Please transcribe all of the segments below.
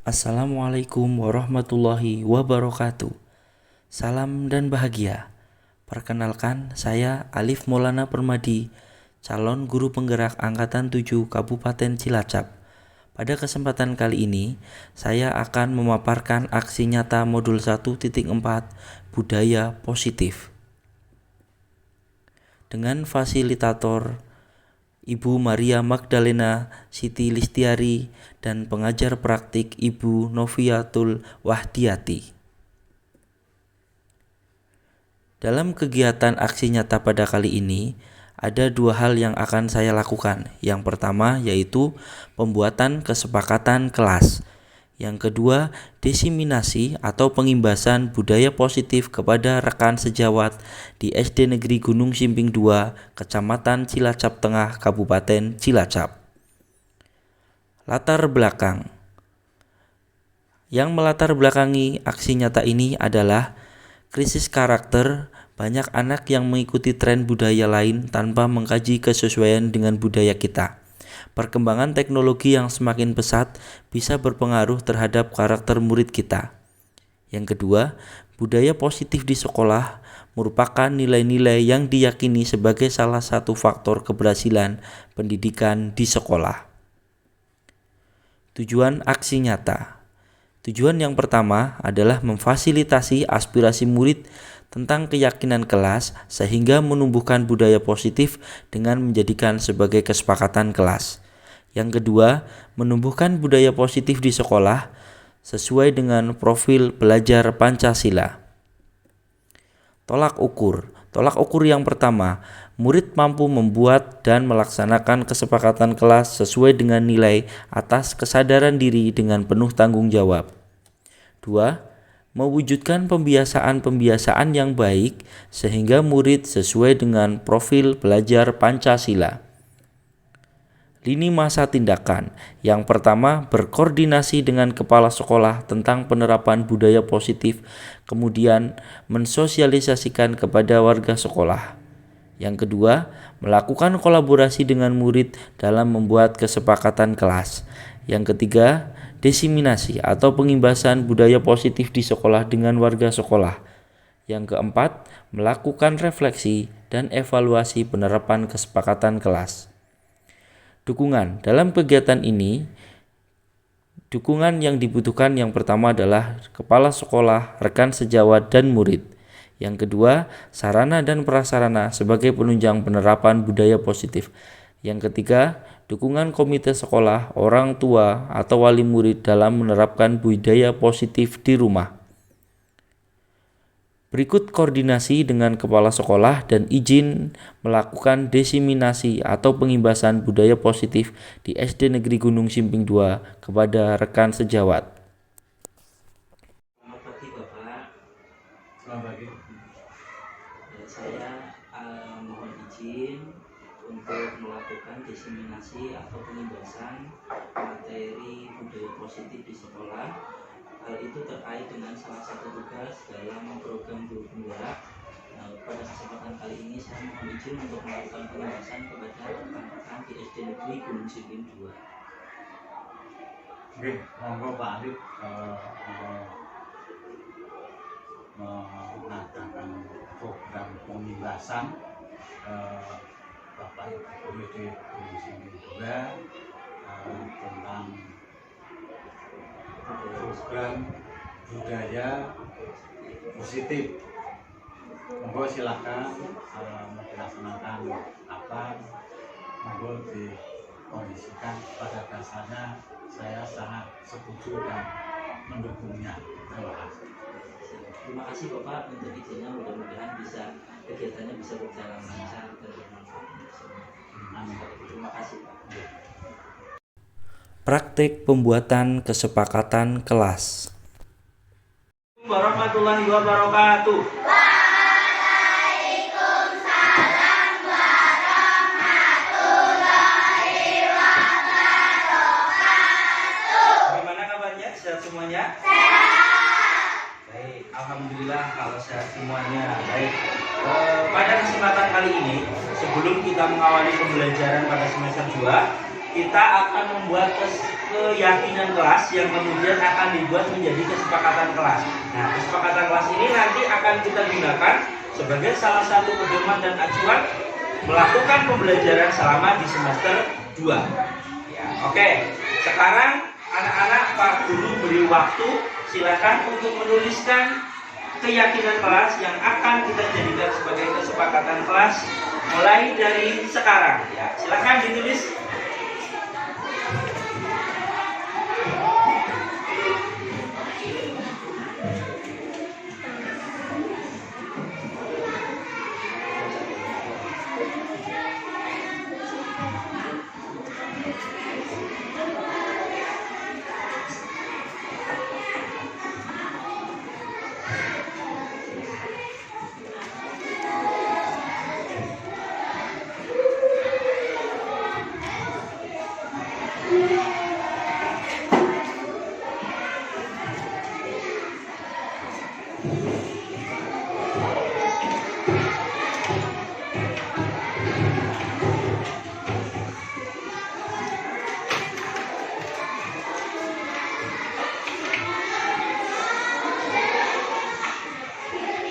Assalamualaikum warahmatullahi wabarakatuh. Salam dan bahagia. Perkenalkan, saya Alif Maulana Permadi, calon guru penggerak Angkatan 7 Kabupaten Cilacap. Pada kesempatan kali ini, saya akan memaparkan aksi nyata modul 1.4 Budaya Positif. Dengan fasilitator Ibu Maria Magdalena Siti Listiari dan pengajar praktik Ibu Noviatul Wahdiati. Dalam kegiatan aksi nyata pada kali ini, ada dua hal yang akan saya lakukan. Yang pertama yaitu pembuatan kesepakatan kelas. Yang kedua, diseminasi atau pengimbasan budaya positif kepada rekan sejawat di SD Negeri Gunung Simping 2, Kecamatan Cilacap Tengah, Kabupaten Cilacap. Latar belakang. Yang melatar belakangi aksi nyata ini adalah krisis karakter banyak anak yang mengikuti tren budaya lain tanpa mengkaji kesesuaian dengan budaya kita. Perkembangan teknologi yang semakin pesat bisa berpengaruh terhadap karakter murid kita. Yang kedua, budaya positif di sekolah merupakan nilai-nilai yang diyakini sebagai salah satu faktor keberhasilan pendidikan di sekolah. Tujuan aksi nyata. Tujuan yang pertama adalah memfasilitasi aspirasi murid tentang keyakinan kelas sehingga menumbuhkan budaya positif dengan menjadikan sebagai kesepakatan kelas. Yang kedua, menumbuhkan budaya positif di sekolah sesuai dengan profil belajar Pancasila. Tolak ukur. Tolak ukur yang pertama, murid mampu membuat dan melaksanakan kesepakatan kelas sesuai dengan nilai atas kesadaran diri dengan penuh tanggung jawab. 2. Mewujudkan pembiasaan-pembiasaan yang baik sehingga murid sesuai dengan profil belajar Pancasila. Lini masa tindakan. Yang pertama, berkoordinasi dengan kepala sekolah tentang penerapan budaya positif, kemudian mensosialisasikan kepada warga sekolah. Yang kedua, melakukan kolaborasi dengan murid dalam membuat kesepakatan kelas. Yang ketiga, diseminasi atau pengimbasan budaya positif di sekolah dengan warga sekolah. Yang keempat, melakukan refleksi dan evaluasi penerapan kesepakatan kelas. Dukungan. Dalam kegiatan ini, dukungan yang dibutuhkan yang pertama adalah kepala sekolah, rekan sejawat, dan murid. Yang kedua, sarana dan prasarana sebagai penunjang penerapan budaya positif. Yang ketiga, dukungan komite sekolah, orang tua, atau wali murid dalam menerapkan budaya positif di rumah. Berikut koordinasi dengan kepala sekolah dan izin melakukan diseminasi atau pengimbasan budaya positif di SD Negeri Gunung Simping 2 kepada rekan sejawat. Selamat pagi Bapak. Selamat pagi. Saya mohon izin untuk melakukan diseminasi atau pengimbasan materi budaya positif di sekolah. Hal itu terkait dengan salah satu tugas dalam program guru penggerak. Pada kesempatan kali ini saya mohon izin untuk melakukan pengimbasan kepada rekan-rekan di SD Negeri Gunung Simping 2. Oke, monggo Pak Arif mengadakan program pengimbasan Bapak Ibu di Gunung Simping 2 tentang program budaya positif. Monggo silakan dilaksanakan apa, monggo dikondisikan. Pada dasarnya saya sangat setuju dan mendukungnya. Terima kasih. Terima kasih Bapak untuk izinnya, mudah-mudahan kegiatannya bisa berjalan lancar dan bermanfaat untuk semua. Amin. Terima kasih Pak. Praktik pembuatan kesepakatan kelas. Warahmatullahi wabarakatuh. Waalaikumsalam warahmatullahi wabarakatuh. Bagaimana kabarnya? Sehat semuanya? Sehat. Baik, alhamdulillah kalau sehat semuanya. Baik. Pada kesempatan kali ini, sebelum kita mengawali pembelajaran pada semester 2, kita akan membuat keyakinan kelas yang kemudian akan dibuat menjadi kesepakatan kelas. Nah, kesepakatan kelas ini nanti akan kita gunakan sebagai salah satu pedoman dan acuan melakukan pembelajaran selama di semester 2. Ya, oke. Sekarang anak-anak Pak Guru beri waktu, silakan untuk menuliskan keyakinan kelas yang akan kita jadikan sebagai kesepakatan kelas mulai dari sekarang. Ya, silakan ditulis.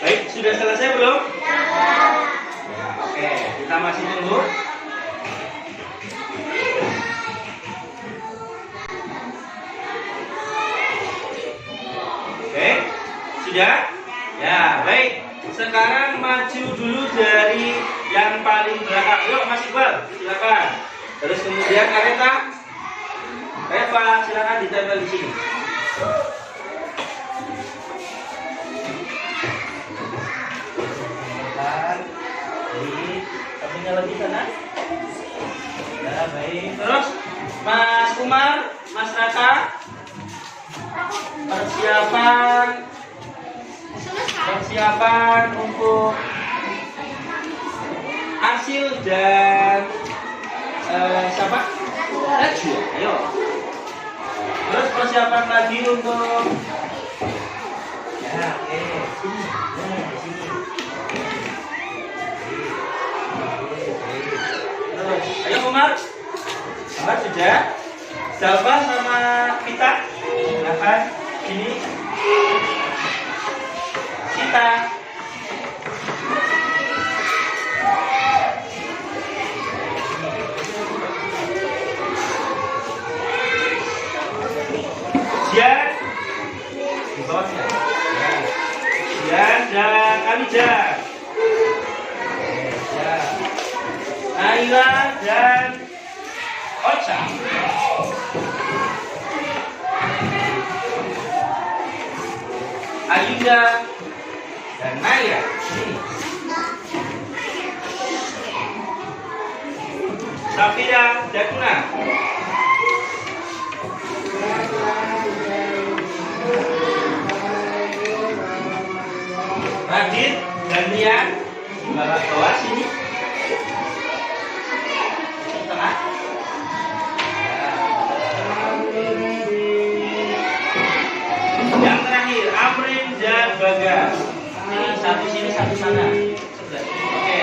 Baik, sudah selesai belum? Ya, oke, kita masih tunggu. Oke, sudah? Ya, baik. Sekarang maju dulu dari yang paling belakang. Yuk, Mas Iqbal, silakan. Terus kemudian Reva, silakan ditempel di sini. Kamunya lagi sana. Ya, baik. Terus Mas Umar, Mas Raka, persiapan untuk Arsil dan siapa? Najwa. Ayo. Terus persiapan lagi untuk ya, oke. Sini. Ya, di sini. Ayo Umar sudah. Zalfa sama Vita, silakan sini. Sita. Zian di bawahnya. Zian dan Alija. Naila dan Ocha. Ayunda dan Naya. Safira dan Una. Radit dan Lian di bawah sini. Yang terakhir Amrin dan Bagas. Ini satu sini satu sana. Oke.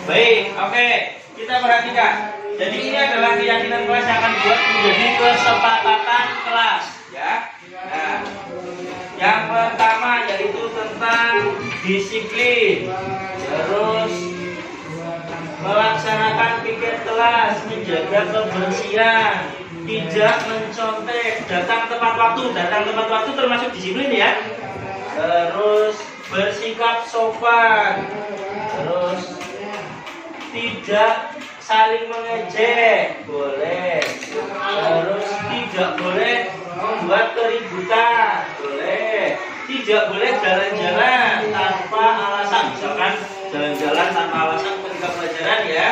Baik, oke. Kita perhatikan. Jadi ini adalah keyakinan kelas yang akan dibuat menjadi kesepakatan kelas, ya. Nah, yang pertama yaitu tentang disiplin. Terus melaksanakan piket kelas, menjaga kebersihan, tidak mencontek, datang tepat waktu. Datang tepat waktu termasuk disiplin ya. Terus bersikap sopan. Terus tidak saling mengejek, boleh. Terus tidak boleh membuat keributan, boleh. Tidak boleh jalan-jalan tanpa alasan, misalkan jalan-jalan tanpa alasan ketika pelajaran ya.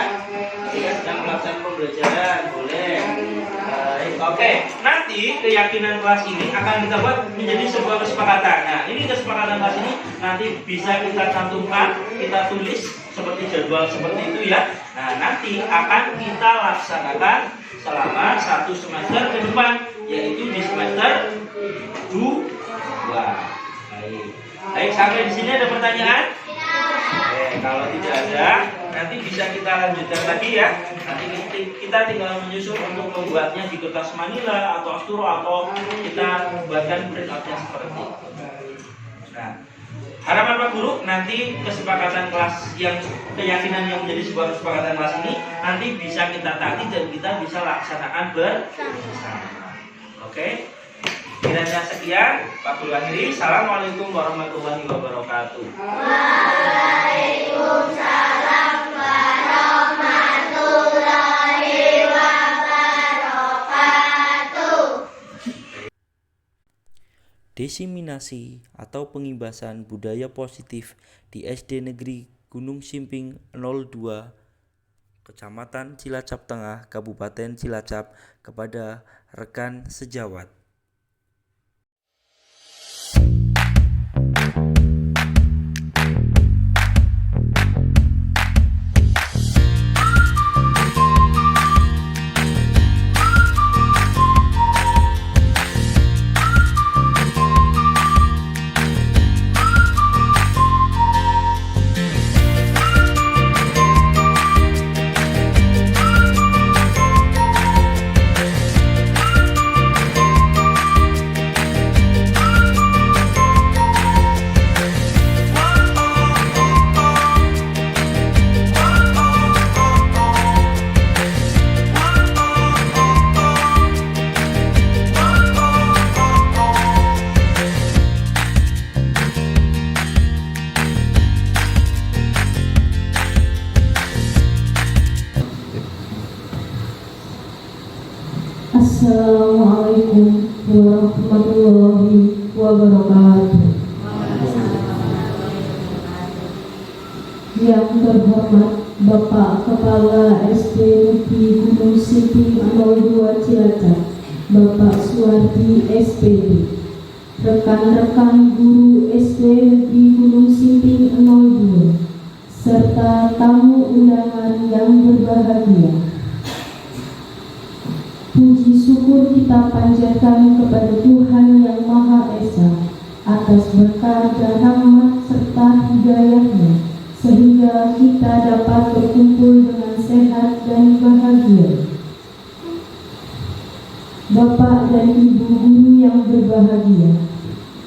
Ketika sedang melaksanakan pembelajaran, boleh. Oke, nanti keyakinan kelas ini akan kita buat menjadi sebuah kesepakatan. Nah, ini kesepakatan kelas ini nanti bisa kita cantumkan, kita tulis seperti jadwal seperti itu ya. Nah, nanti akan kita laksanakan selama 1 semester ke depan, yaitu di semester 2. Baik, sampai di sini ada pertanyaan? Oke, kalau tidak ada, nanti bisa kita lanjutkan lagi ya. Nanti kita tinggal menyusun untuk membuatnya di kertas manila atau asturo atau kita buatkan printoutnya seperti itu. Nah, harapan Pak Guru nanti kesepakatan kelas yang keyakinan yang menjadi sebuah kesepakatan kelas ini nanti bisa kita taati dan kita bisa laksanakan bersama. Oke? Kiranya sekian, Pak Guru akhiri. Assalamualaikum warahmatullahi wabarakatuh. Waalaikumsalam warahmatullahi wabarakatuh. Diseminasi atau pengibasan budaya positif di SD Negeri Gunung Simping 02 Kecamatan Cilacap Tengah, Kabupaten Cilacap kepada rekan sejawat. Assalamualaikum warahmatullahi wabarakatuh. Yang terhormat Bapak Kepala SD Negeri Gunung Simping 02 Cilacap, Bapak Suwardi SPD, rekan-rekan guru SD Negeri Gunung Simping 02, serta tamu undangan yang berbahagia. Puji syukur kita panjatkan kepada Tuhan Yang Maha Esa atas berkat dan rahmat serta hidayah-Nya, sehingga kita dapat berkumpul dengan sehat dan bahagia. Bapak dan Ibu guru yang berbahagia,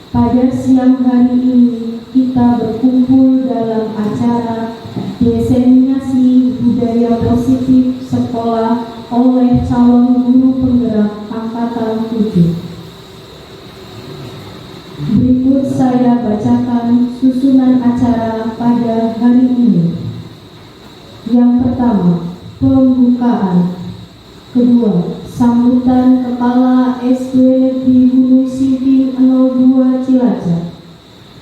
pada siang hari ini kita berkumpul dalam acara diseminasi budaya positif sekolah oleh calon guru penggerak angkatan 7. Berikut saya bacakan susunan acara pada hari ini. Yang pertama, pembukaan. Kedua, sambutan Kepala SD Negeri Gunung Simping 02 Cilacap.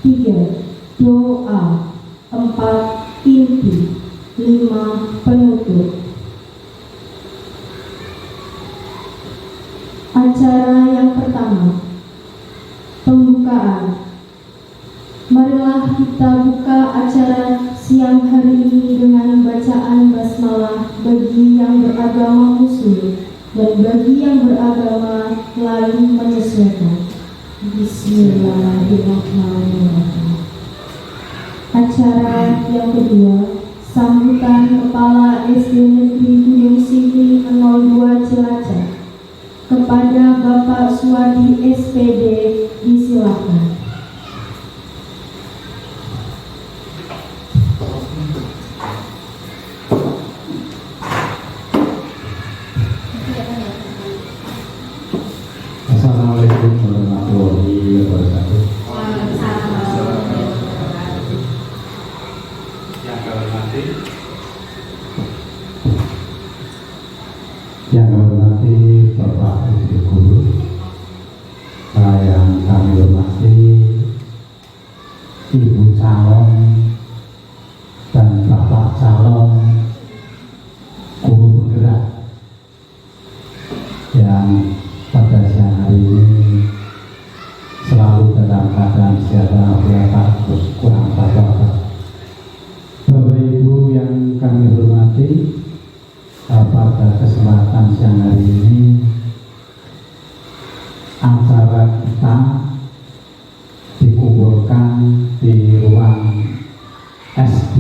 3, doa. 4, inti. 5, penutup. Acara yang pertama, pembukaan. Marilah kita buka acara siang hari ini dengan bacaan basmalah bagi yang beragama Muslim dan bagi yang beragama lain menyesuaikan. Bismillahirrahmanirrahim. Acara yang kedua, sambutan Kepala SD Negeri Gunung Simping 02 Cilacap. Kepada Bapak Suwardi SPD disilakan. Assalamualaikum warahmatullahi wabarakatuh. Yang kami hormati, Bapak Ibu Guru, yang kami hormati Ibu calon dan Bapak calon guru penggerak yang pada siang hari ini selalu dalam keadaan sejahtera walafiat terus kurang apa-apa. Bapak Ibu yang kami hormati, pada kesempatan siang hari ini acara kita dikumpulkan di ruang SD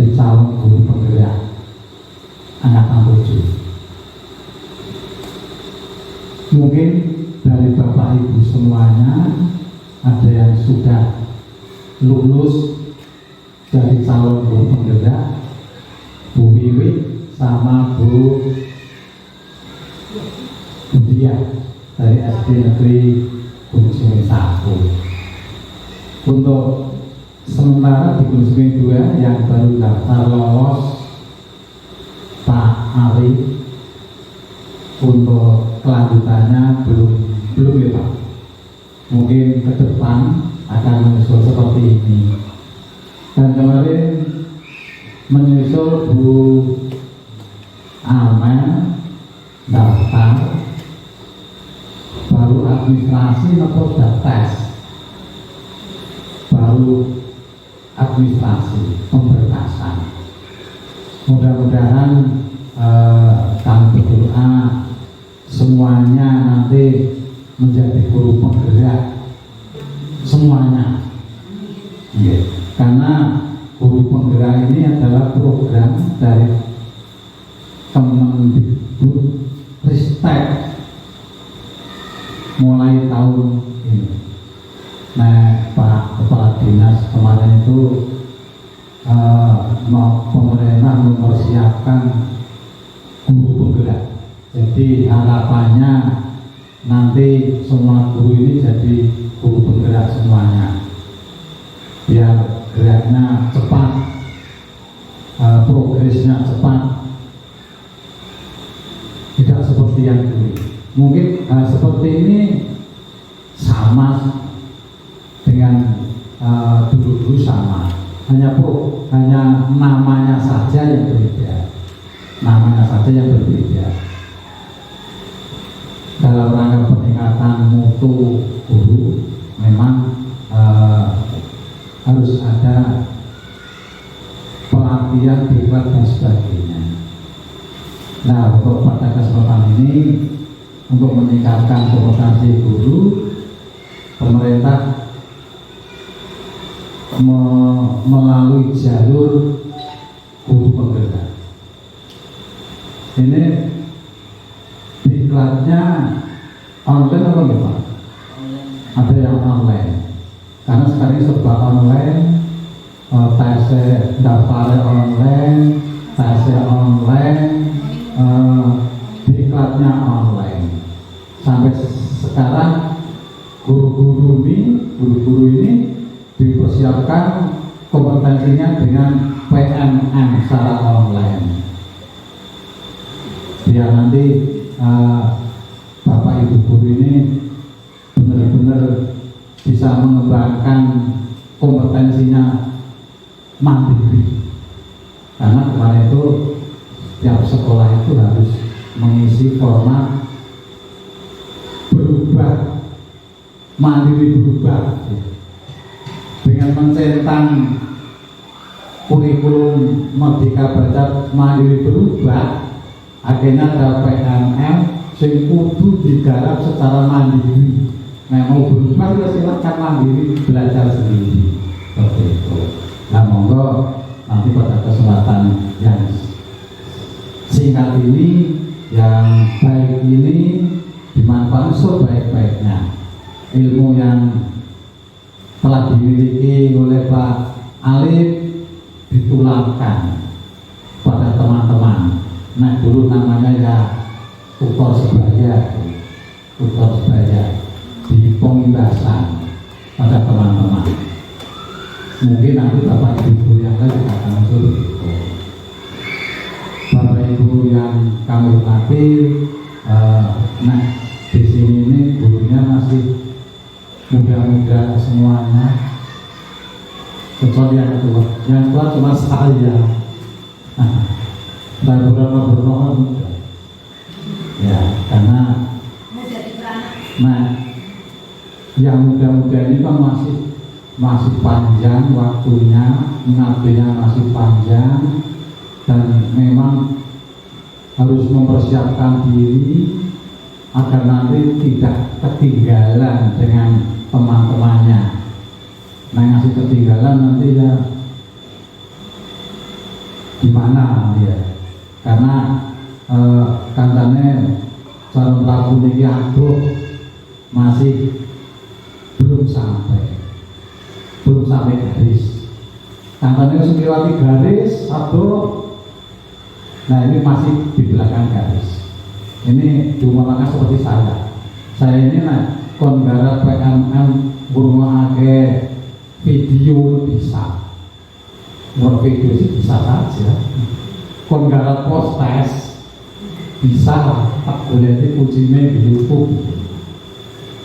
menjadi calon guru penggerak angkatan 7. Mungkin dari Bapak Ibu semuanya ada yang sudah lulus dari calon guru penggerak, Bu Wiwi sama Bu Budia dari SD Negeri Gunung Sumbing 1. Untuk sementara di Gunung Sumbing 2 yang baru daftar lolos Pak Ari, untuk kelanjutannya belum ya Pak. Mungkin ke depan akan menyusul seperti ini. Dan kemarin menyusul Bu Amel daftar, baru administrasi atau sudah tes, baru administrasi pemberkasan. Mudah-mudahan kami berdoa semuanya nanti menjadi guru penggerak semuanya. Karena guru penggerak ini adalah program dari Kemendikbudristek mulai tahun ini. Nah, Pak Kepala Dinas kemarin itu pemerintah mempersiapkan guru penggerak. Jadi harapannya nanti semua guru ini jadi guru penggerak semuanya, biar geraknya cepat, progresnya cepat, tidak seperti yang dulu. Mungkin seperti ini sama dengan dulu-dulu sama, hanya namanya saja yang berbeda, dalam rangka peningkatan mutu guru memang harus ada pelatihan diklat dan sebagainya. Nah, untuk pada kesempatan ini untuk meningkatkan kompetensi guru, pemerintah melalui jalur guru penggerak. Ini diklatnya online apa enggak Pak? Ada yang online. Karena sekarang ini serba online, tes daftar online, tes online, diklatnya online. Sampai sekarang guru-guru ini dipersiapkan kompetensinya dengan PNM secara online. Biar nanti Bapak Ibu guru ini benar-benar bisa mengembangkan kompetensinya mandiri. Karena kemarin itu setiap sekolah itu harus mengisi format berubah, mandiri berubah, dengan mencentang kurikulum Merdeka Belajar Mandiri berubah. Akhirnya ada PNM sing kudu digarap secara mandiri. Nah, mau berubah ya silakan mandiri belajar sendiri. Seperti itu. Nah, monggo nanti pada kesempatan yang singkat ini, yang baik ini dimanfaatkan sebaik-baiknya. Ilmu yang telah dimiliki oleh Pak Alif ditulangkan pada teman-teman. Nah, dulu namanya ya tutor sebaya di pengibasan pada teman-teman. Mungkin nanti Bapak Ibu yang lain juga akan muncul begitu. Bapak Ibu yang kami hormati, nah di sini ini gurunya masih muda-muda semuanya, kecuali yang tua cuma saya. Dan beberapa muda, ya, karena nah yang muda-muda ini kan masih panjang waktunya, mengabdinya masih panjang, dan memang harus mempersiapkan diri agar nanti tidak ketinggalan dengan teman-temannya. Nah, yang masih ketinggalan nanti ya di mana dia, karena kancane calon Prabu niki aduh masih belum sampai garis. Kancane wis ngliwati garis, aduh. Nah ini masih di belakang garis. Ini diumpamakan seperti saya ini kon garap PMM ngurungake video bisa. Mau video sih bisa saja. Kon garap postes bisa, tak boleh kuncinya di YouTube.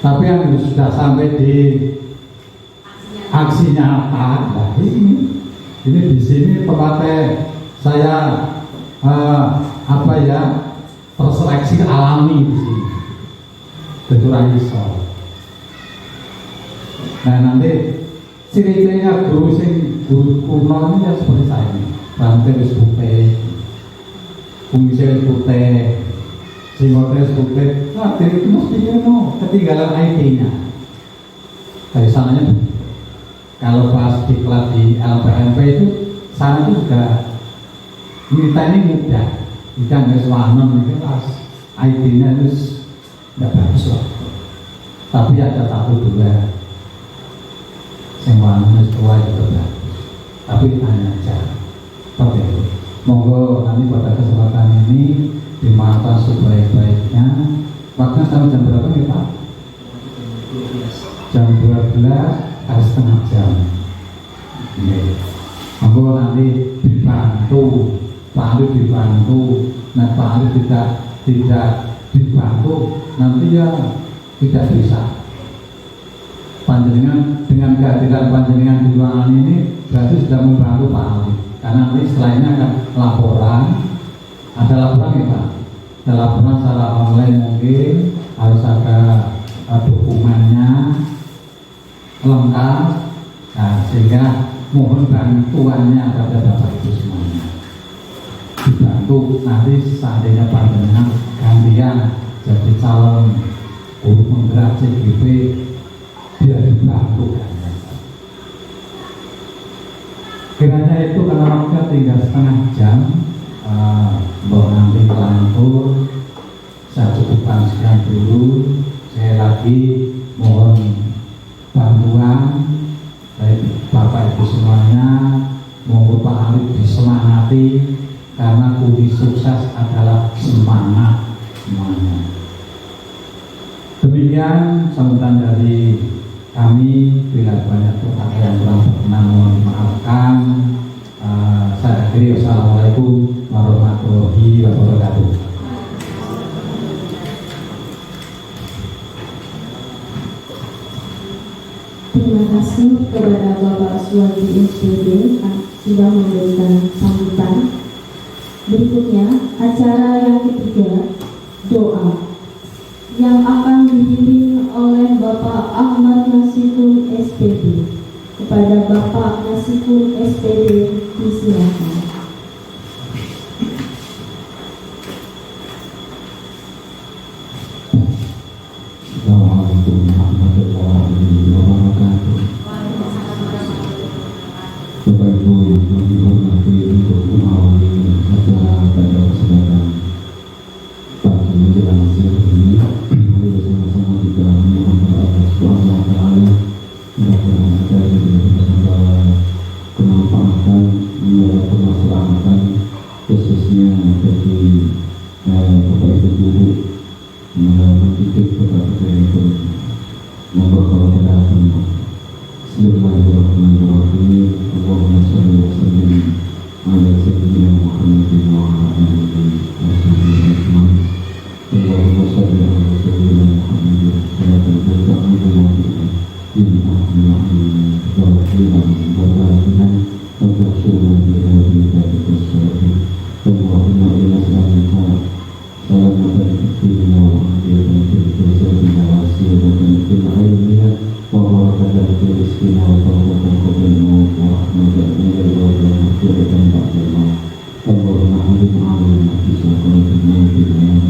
Tapi yang sudah sampai di aksi nyata, nah ini di sini tempatnya saya terseleksi alami di sini. Kecuali iso. Nah nanti ciri-cirinya guru kuno ini ya seperti saya ini. Rantai wis putih, kumisnya wis putih, singgotnya wis putih. Nah dari itu mesti ketinggalan IT-nya. Dari sananya kalau pas diklat di LPMP itu sana itu juga kita ini mudah, kita nggak sewanon ini pas IT-nya itu nggak bagus lah. Tapi ada satu dua yang warna tua juga bagus. Tapi hanya aja. Oke, monggo nanti pada kesempatan ini dimanfaatkan sebaik-baiknya. Waktunya sampai jam berapa nih Pak? Jam 12 harus setengah jam. Monggo nanti dibantu, Pak Ali dibantu. Nah Pak Ali tidak dibantu, nanti ya tidak bisa. Panjenengan dengan kehadiran panjenengan di ruangan ini berarti sudah membantu Pak Ali. Karena nanti setelahnya akan laporan, ada laporan ya Pak. Ada laporan secara online mungkin harus ada dokumennya lengkap, nah, sehingga mohon bantuannya pada Bapak Ibu semuanya. Dibantu nanti seandainya panjenengan gantian jadi calon guru penggerak CGP biar dibantu kan. Kiranya itu karena waktu tinggal setengah jam, nanti lantur saya cukupkan sekian dulu. Saya lagi mohon bantuan baik Bapak Ibu semuanya, mohon Pak Ali disemangati karena kunci sukses adalah semangat semuanya. Demikian sambutan dari kami. Bila banyak kata yang kurang berkenan mohon dimaafkan. Saya akhiri. Wassalamualaikum warahmatullahi wabarakatuh. Terima kasih kepada Bapak Suwadi SPD sudah memberikan sambutan. Berikutnya acara yang ketiga, doa, yang akan dipimpin oleh Bapak Ahmad Nasiful SPD. Kepada Bapak Nasiful SPD disilakan. Assalamualaikum warahmatullahi wabarakatuh. Bapak Ibu yang dihormati, untuk mengawali acara pada kesempatan pagi menjelang siang ini, mari bersama-sama kita memohon Allah Subhanahu wa Ta'ala mudah-mudahan kita diberikan membawa kemanfaatan, membawa kemaslahatan khususnya bagi Bapak Ibu guru, mendidik kepada itu membawa keberkatan. Bismillahirrahmanirrahim. Allahumma shalli wa sallim ala sayyidina Muhammadin wa ala alihi wa sahbihi ajma'in. Allahumma shalli ala sayyidina Muhammadin salatan ta'imu biha in ahma'in wa rahiman wa rahiman wa rahsunan biha bidadika syarih. Allahumma ila salamika salamatan fitina wa ahiyatan fil jasadina wa asiyatan fil ilmiya wa barakatan fil rizqina wa barakatan qabla maut wa rahmatan ilal maut wa maghfiratan ba'dal maut. Allahumma halim 'alaina fi saqatina wa fi dunyana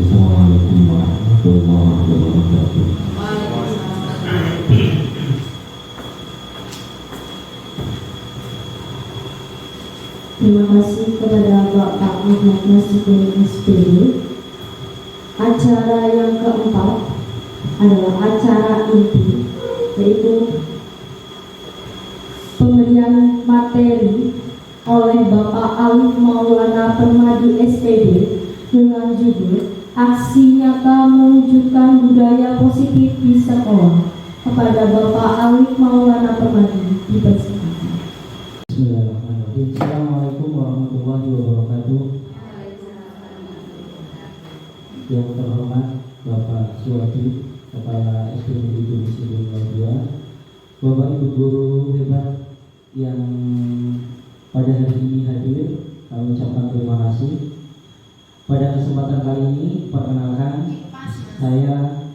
Assalamualaikum warahmatullahi wabarakatuh. Terima kasih kepada Bapak Muhammad Nasibuddin SPD. Acara yang keempat adalah acara inti, yaitu pemberian materi oleh Bapak Alif Maulana Permadi SPD dengan judul Aksi Nyata Mewujudkan Budaya Positif di Sekolah. Kepada Bapak Alif Maulana Permadi dipersilakan. Bismillahirrahmanirrahim. Assalamualaikum warahmatullahi wabarakatuh. Yang terhormat Bapak Suwadi, Kepala SPD Divisi 2, Bapak Ibu guru hebat yang pada hari ini hadir, kami ucapkan terima kasih. Pada kesempatan kali ini, perkenalkan saya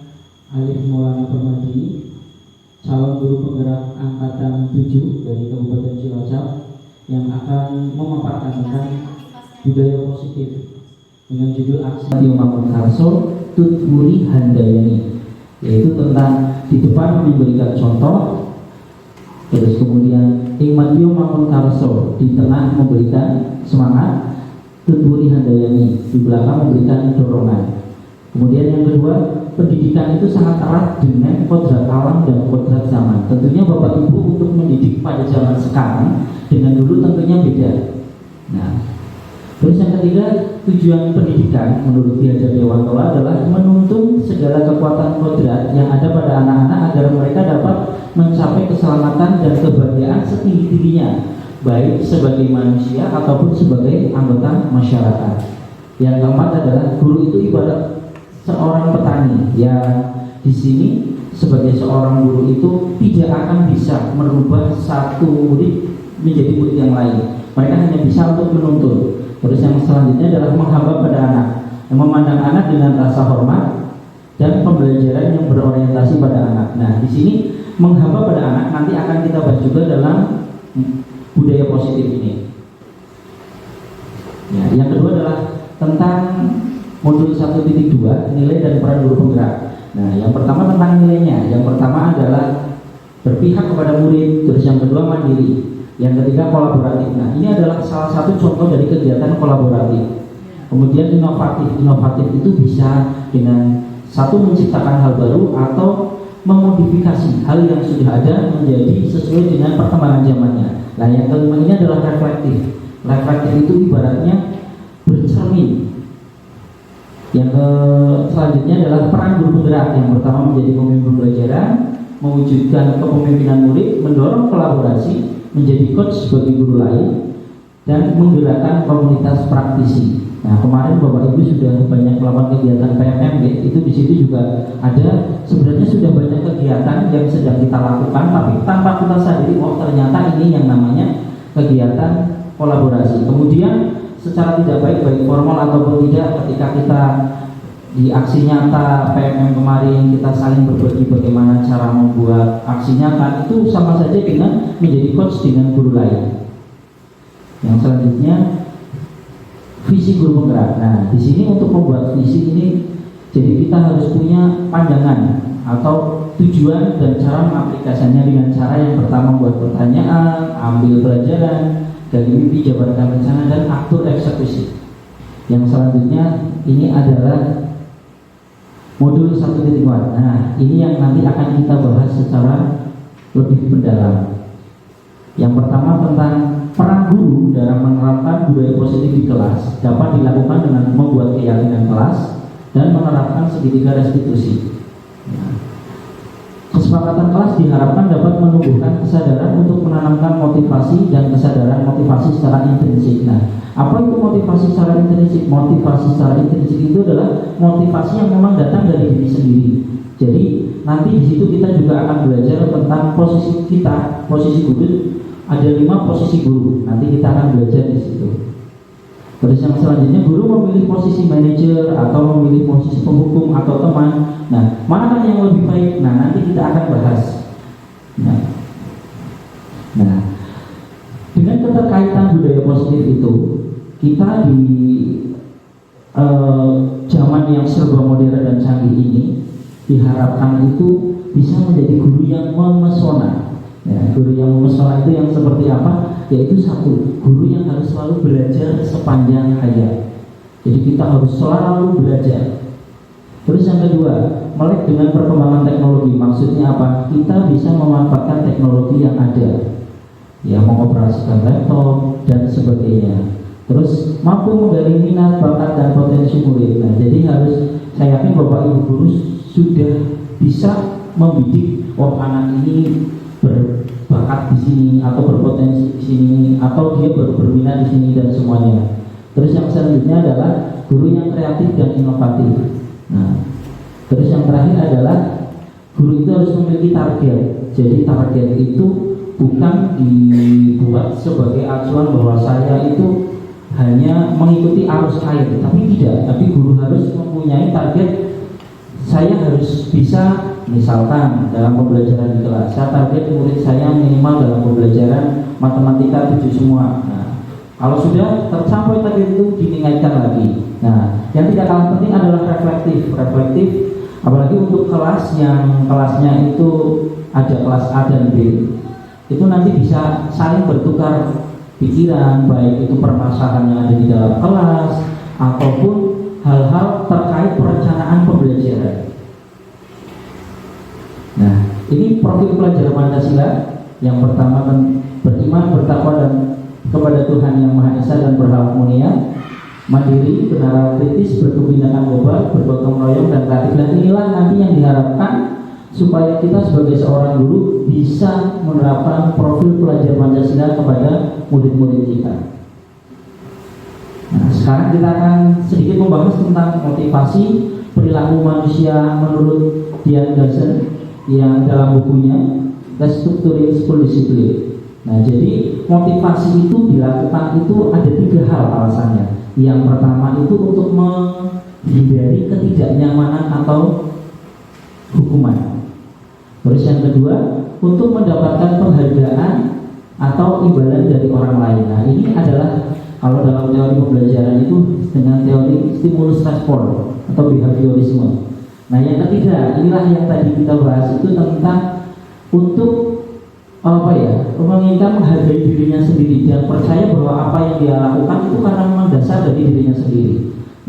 Alif Maulana Permadi, calon guru penggerak angkatan 7 dari Kabupaten Cilacap, yang akan memaparkan tentang budaya positif dengan judul Aksi Mangun Karso Tutwuri Handayani, yaitu tentang di depan memberikan contoh, terus kemudian Ingmatio Mangun Karso di tengah memberikan semangat, Tutwuri Handayani di belakang memberikan dorongan. Kemudian yang kedua, pendidikan itu sangat erat dengan kodrat alam dan kodrat zaman. Tentunya Bapak Ibu untuk mendidik pada zaman sekarang dengan dulu tentunya beda. Nah, terus yang ketiga, tujuan pendidikan menurut Ki Hajar Dewantara adalah menuntun segala kekuatan kodrat yang ada pada anak-anak agar mereka dapat mencapai keselamatan dan kebahagiaan setinggi-tingginya, baik sebagai manusia ataupun sebagai anggota masyarakat. Yang keempat adalah guru itu ibarat seorang petani yang di sini sebagai seorang guru itu tidak akan bisa merubah satu murid menjadi murid yang lain. Mereka hanya bisa untuk menuntun. Terus yang selanjutnya adalah menghamba pada anak, yang memandang anak dengan rasa hormat dan pembelajaran yang berorientasi pada anak. Nah, di sini menghamba pada anak nanti akan kita bahas juga dalam budaya positif ini. Ya, yang kedua adalah tentang modul 1.2 nilai dan peran guru penggerak. Nah, yang pertama tentang nilainya. Yang pertama adalah berpihak kepada murid, terus yang kedua mandiri, yang ketiga kolaboratif. Nah, ini adalah salah satu contoh dari kegiatan kolaboratif. Kemudian inovatif. Inovatif itu bisa dengan satu menciptakan hal baru atau memodifikasi hal yang sudah ada menjadi sesuai dengan perkembangan zamannya. Nah, yang kelima ini adalah reflektif. Reflektif itu ibaratnya bercermin. Yang selanjutnya adalah peran guru penggerak. Yang pertama menjadi pemimpin pembelajaran, mewujudkan kepemimpinan murid, mendorong kolaborasi, menjadi coach sebagai guru lain, dan menggerakkan komunitas praktisi. Nah, kemarin Bapak Ibu sudah banyak melakukan kegiatan PMM, itu di situ juga ada. Sebenarnya sudah banyak kegiatan yang sedang kita lakukan, tapi tanpa kita sadari, oh ternyata ini yang namanya kegiatan kolaborasi. Kemudian secara tidak baik formal ataupun tidak, ketika kita di aksi nyata PMM kemarin kita saling berbagi bagaimana cara membuat aksi nyata, itu sama saja dengan menjadi coach dengan guru lain. Yang selanjutnya visi guru penggerak. Nah, di sini untuk membuat visi ini, jadi kita harus punya pandangan atau tujuan dan cara mengaplikasikannya dengan cara yang pertama buat pertanyaan, ambil pelajaran, dari mimpi, jabarkan rencana, dan atur eksekusi. Yang selanjutnya ini adalah modul 1.1. Nah, ini yang nanti akan kita bahas secara lebih mendalam. Yang pertama tentang peran guru dalam menerapkan budaya positif di kelas dapat dilakukan dengan membuat keyakinan kelas dan menerapkan segitiga restitusi. Nah, kesepakatan kelas diharapkan dapat menumbuhkan kesadaran untuk menanamkan motivasi dan kesadaran motivasi secara intrinsik. Nah, apa itu motivasi secara intrinsik? Motivasi secara intrinsik itu adalah motivasi yang memang datang dari diri sendiri. Jadi nanti di situ kita juga akan belajar tentang posisi kita, posisi guru. Ada 5 posisi guru. Nanti kita akan belajar di situ. Terus yang selanjutnya guru memilih posisi manajer atau memilih posisi penghukum atau teman. Nah, manakah yang lebih baik? Nah, nanti kita akan bahas. Nah, dengan keterkaitan budaya positif itu, kita di zaman yang serba modern dan canggih ini diharapkan itu bisa menjadi guru yang memesona. Ya, guru yang memesona itu yang seperti apa? Yaitu satu, guru yang harus selalu belajar sepanjang hayat. Jadi kita harus selalu belajar. Terus yang kedua, melek dengan perkembangan teknologi. Maksudnya apa? Kita bisa memanfaatkan teknologi yang ada, ya, mengoperasikan laptop dan sebagainya. Terus mampu menggali minat, bakat dan potensi murid. Nah, jadi harus, saya yakin Bapak Ibu guru sudah bisa membidik, oh anak ini berbakat di sini atau berpotensi di sini atau dia baru berminat di sini dan semuanya. Terus yang selanjutnya adalah guru yang kreatif dan inovatif. Nah, terus yang terakhir adalah guru itu harus memiliki target. Jadi target itu bukan dibuat sebagai acuan bahwa saya itu hanya mengikuti arus air, tapi tidak. Tapi guru harus mempunyai target. Saya harus bisa, misalkan dalam pembelajaran di kelas, saya target murid saya minimal dalam pembelajaran matematika 7 semua. Nah, kalau sudah tercapai target itu ditingkatkan lagi. Nah, yang tidak kalah penting adalah reflektif, apalagi untuk kelas yang kelasnya itu ada kelas A dan B, itu nanti bisa saling bertukar pikiran, baik itu permasalahan yang ada di dalam kelas ataupun hal-hal terkait perencanaan pembelajaran. Nah, ini profil pelajar Pancasila. Yang pertama kan beriman, bertakwa dan kepada Tuhan Yang Maha Esa dan berhalak mulia, mandiri, benar, kritis, berkebinekaan global, bergotong royong dan kreatif. Dan inilah nanti yang diharapkan supaya kita sebagai seorang guru bisa menerapkan profil pelajar Pancasila kepada murid-murid kita. Nah, sekarang kita akan sedikit membahas tentang motivasi perilaku manusia menurut Dian Gassen yang dalam bukunya Restructuring School Discipline. Nah, jadi motivasi itu dilakukan itu ada 3 hal alasannya. Yang pertama itu untuk menghindari ketidaknyamanan atau hukuman. Terus yang kedua untuk mendapatkan penghargaan atau imbalan dari orang lain. Nah, ini adalah kalau dalam teori pembelajaran itu dengan teori stimulus respon atau behaviorisme. Nah, yang ketiga, inilah yang tadi kita bahas itu tentang untuk menginginkan menghargai dirinya sendiri dan percaya bahwa apa yang dia lakukan itu karena memang dasar dari dirinya sendiri.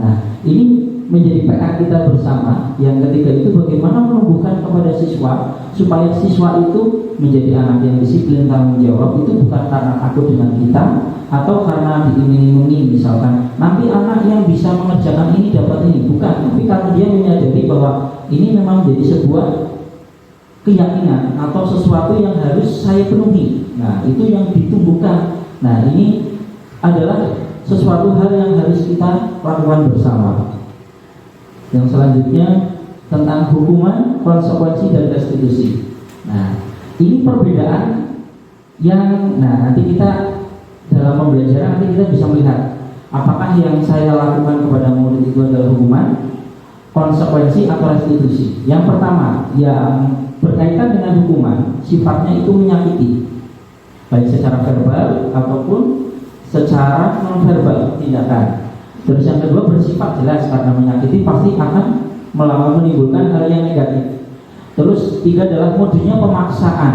Nah, ini menjadi PR kita bersama. Yang ketiga itu bagaimana menumbuhkan kepada siswa supaya siswa itu menjadi anak yang disiplin, tanggung jawab. Itu bukan karena takut dengan kita atau karena diiming-imingi misalkan nanti anak yang bisa mengerjakan ini dapat ini, bukan, tapi karena dia menyadari bahwa ini memang menjadi sebuah keyakinan atau sesuatu yang harus saya penuhi. Nah, itu yang ditumbuhkan. Nah, ini adalah sesuatu hal yang harus kita lakukan bersama. Yang selanjutnya tentang hukuman, konsekuensi dan restitusi. Nah, ini perbedaan yang nanti kita dalam pembelajaran nanti kita bisa melihat apakah yang saya lakukan kepada murid itu adalah hukuman, konsekuensi atau restitusi. Yang pertama, yang berkaitan dengan hukuman, sifatnya itu menyakiti, baik secara verbal ataupun secara non-verbal tindakan. Terus yang kedua bersifat jelas karena menyakiti pasti akan menimbulkan hal yang negatif. Terus 3 adalah modenya pemaksaan.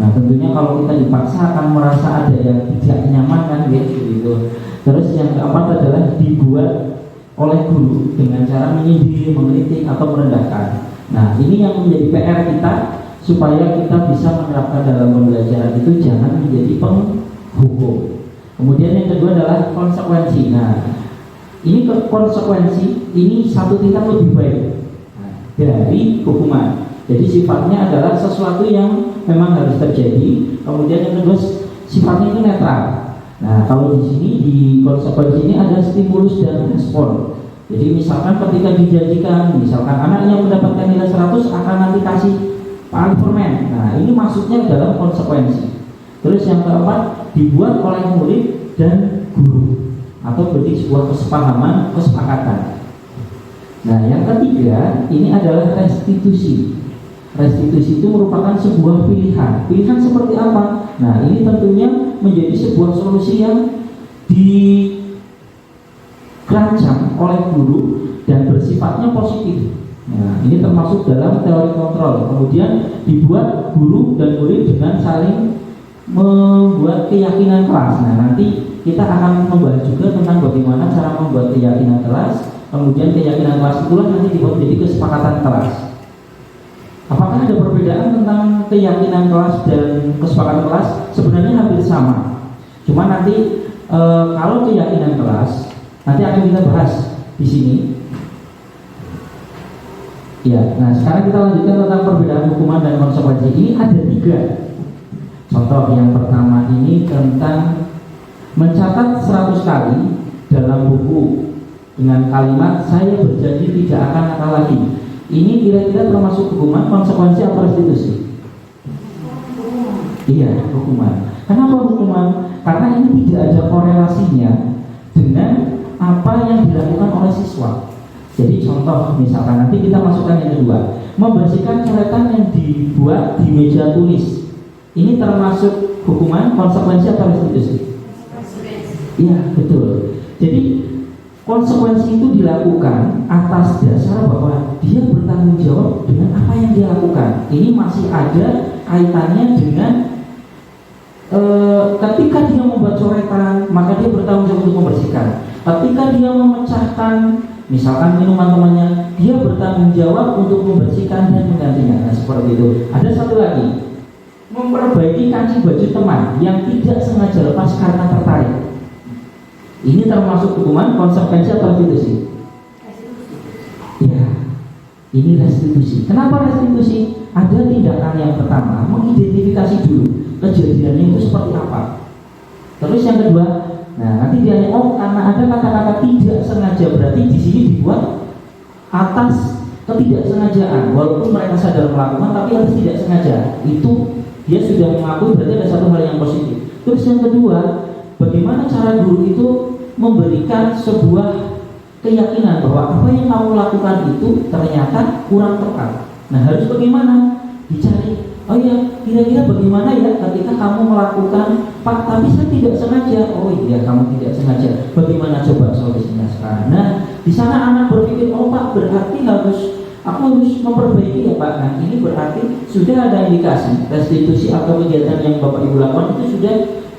Nah, tentunya kalau kita dipaksa akan merasa ada yang tidak nyaman kan gitu. Terus yang keempat adalah dibuat oleh guru dengan cara menyindir, mengkritik atau merendahkan. Nah, ini yang menjadi PR kita supaya kita bisa menerapkan dalam pembelajaran itu jangan menjadi penghukum. Kemudian yang kedua adalah konsekuensi. Nah, ini konsekuensi ini satu tingkat lebih baik dari hukuman. Jadi sifatnya adalah sesuatu yang memang harus terjadi. Kemudian yang kedua sifatnya itu netral. Nah, kalau di sini di konsekuensi ini ada stimulus dan respon. Jadi misalkan ketika dijanjikan, misalkan anak yang mendapatkan nilai 100 akan nanti kasih paling permen. Nah, ini maksudnya dalam konsekuensi. Terus yang keempat dibuat oleh murid dan guru. atau berarti sebuah kesepahaman, kesepakatan. Nah, yang ketiga ini adalah restitusi. Restitusi itu merupakan sebuah pilihan. Pilihan seperti apa? Nah, ini tentunya menjadi sebuah solusi yang dirancang oleh guru dan bersifatnya positif. Nah, ini termasuk dalam teori kontrol. Kemudian dibuat guru dan murid dengan saling membuat keyakinan kelas. Nah, nanti kita akan membahas juga tentang bagaimana cara membuat keyakinan kelas. Kemudian keyakinan kelas itulah nanti dibuat menjadi kesepakatan kelas. Apakah ada perbedaan tentang keyakinan kelas dan kesepakatan kelas? Sebenarnya hampir sama. Cuma nanti kalau keyakinan kelas nanti akan kita bahas di sini. Ya, nah sekarang kita lanjutkan tentang perbedaan hukuman dan konsekuensi. Ini ada 3. Contoh yang pertama ini tentang mencatat 100 kali dalam buku dengan kalimat saya berjanji tidak akan nakal lagi. Ini kira-kira termasuk hukuman, konsekuensi atau restitusi? Iya, hukuman. Kenapa hukuman? Karena ini tidak ada korelasinya dengan apa yang dilakukan oleh siswa. Jadi contoh misalkan nanti kita masukkan yang kedua, membersihkan coretan yang dibuat di meja tulis. Ini termasuk hukuman, konsekuensi atau restitusi? Iya, betul. Jadi konsekuensi itu dilakukan atas dasar bahwa dia bertanggung jawab dengan apa yang dia lakukan. Ini masih ada kaitannya dengan ketika dia membuat coretan, maka dia bertanggung jawab untuk membersihkan. Ketika dia memecahkan misalkan minuman temannya, dia bertanggung jawab untuk membersihkan dan menggantinya. Nah, seperti itu. Ada satu lagi, memperbaiki kancing baju teman yang tidak sengaja lepas karena tertarik. Ini termasuk hukuman, konsekuensi atau restitusi? Ya, ini restitusi. Kenapa restitusi? Ada tindakan yang pertama, mengidentifikasi dulu kejadiannya itu seperti apa. Terus yang kedua, nah nanti dia karena ada kata-kata tidak sengaja, berarti di sini dibuat atas ketidaksengajaan. Walaupun mereka sadar melakukan, tapi harus tidak sengaja. Itu dia sudah mengakui, berarti ada satu hal yang positif. Terus yang kedua, bagaimana cara guru itu memberikan sebuah keyakinan bahwa apa yang kamu lakukan itu ternyata kurang tepat. Nah, harus bagaimana? Dicari. Oh ya, kira-kira bagaimana ya ketika kamu melakukan, Pak, tapi saya tidak sengaja. Oh iya, kamu tidak sengaja. Bagaimana coba solusinya sekarang? Nah, di sana anak berpikir, oh Pak, berarti aku harus memperbaiki ya Pak. Nah, ini berarti sudah ada indikasi restitusi atau kegiatan yang Bapak Ibu lakukan itu sudah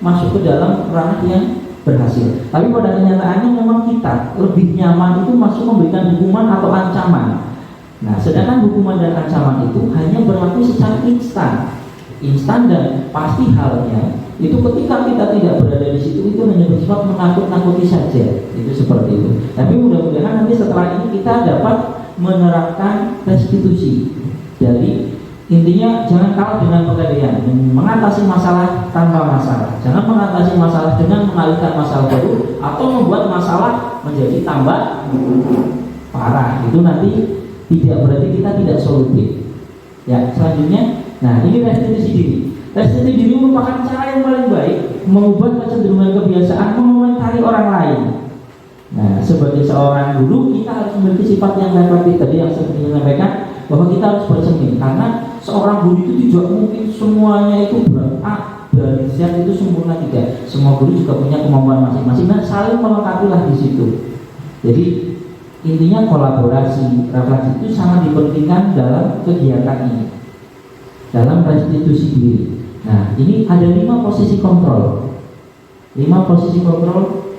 masuk ke dalam ranah yang berhasil. Tapi pada kenyataannya memang kita lebih nyaman itu masuk memberikan hukuman atau ancaman. Nah, sedangkan hukuman dan ancaman itu hanya berlaku secara instan dan pasti halnya itu ketika kita tidak berada di situ itu hanya bersifat menakut-nakuti saja. Itu seperti itu. Tapi mudah-mudahan nanti setelah ini kita dapat menerapkan restitusi. Jadi intinya jangan kalah dengan pegadaian, mengatasi masalah tanpa masalah. Jangan mengatasi masalah dengan mengalihkan masalah baru atau membuat masalah menjadi tambah parah. Itu nanti tidak berarti kita tidak solutif. Ya, selanjutnya, nah ini restitusi diri. Restitusi diri merupakan cara yang paling baik mengubah kecenderungan kebiasaan mengomentari orang lain. Nah, sebagai seorang guru kita harus memiliki sifat yang reflektif tadi yang seperti disampaikan bahwa kita harus bercermin karena seorang guru itu tidak mungkin semuanya itu A dari Z itu sempurna, tidak. Semua guru juga punya kemampuan masing-masing dan saling melengkapilah di situ. Jadi intinya kolaborasi, refleksi itu sangat dipentingkan dalam kegiatan ini, dalam restitusi diri. Nah, ini ada 5 posisi kontrol. 5 posisi kontrol.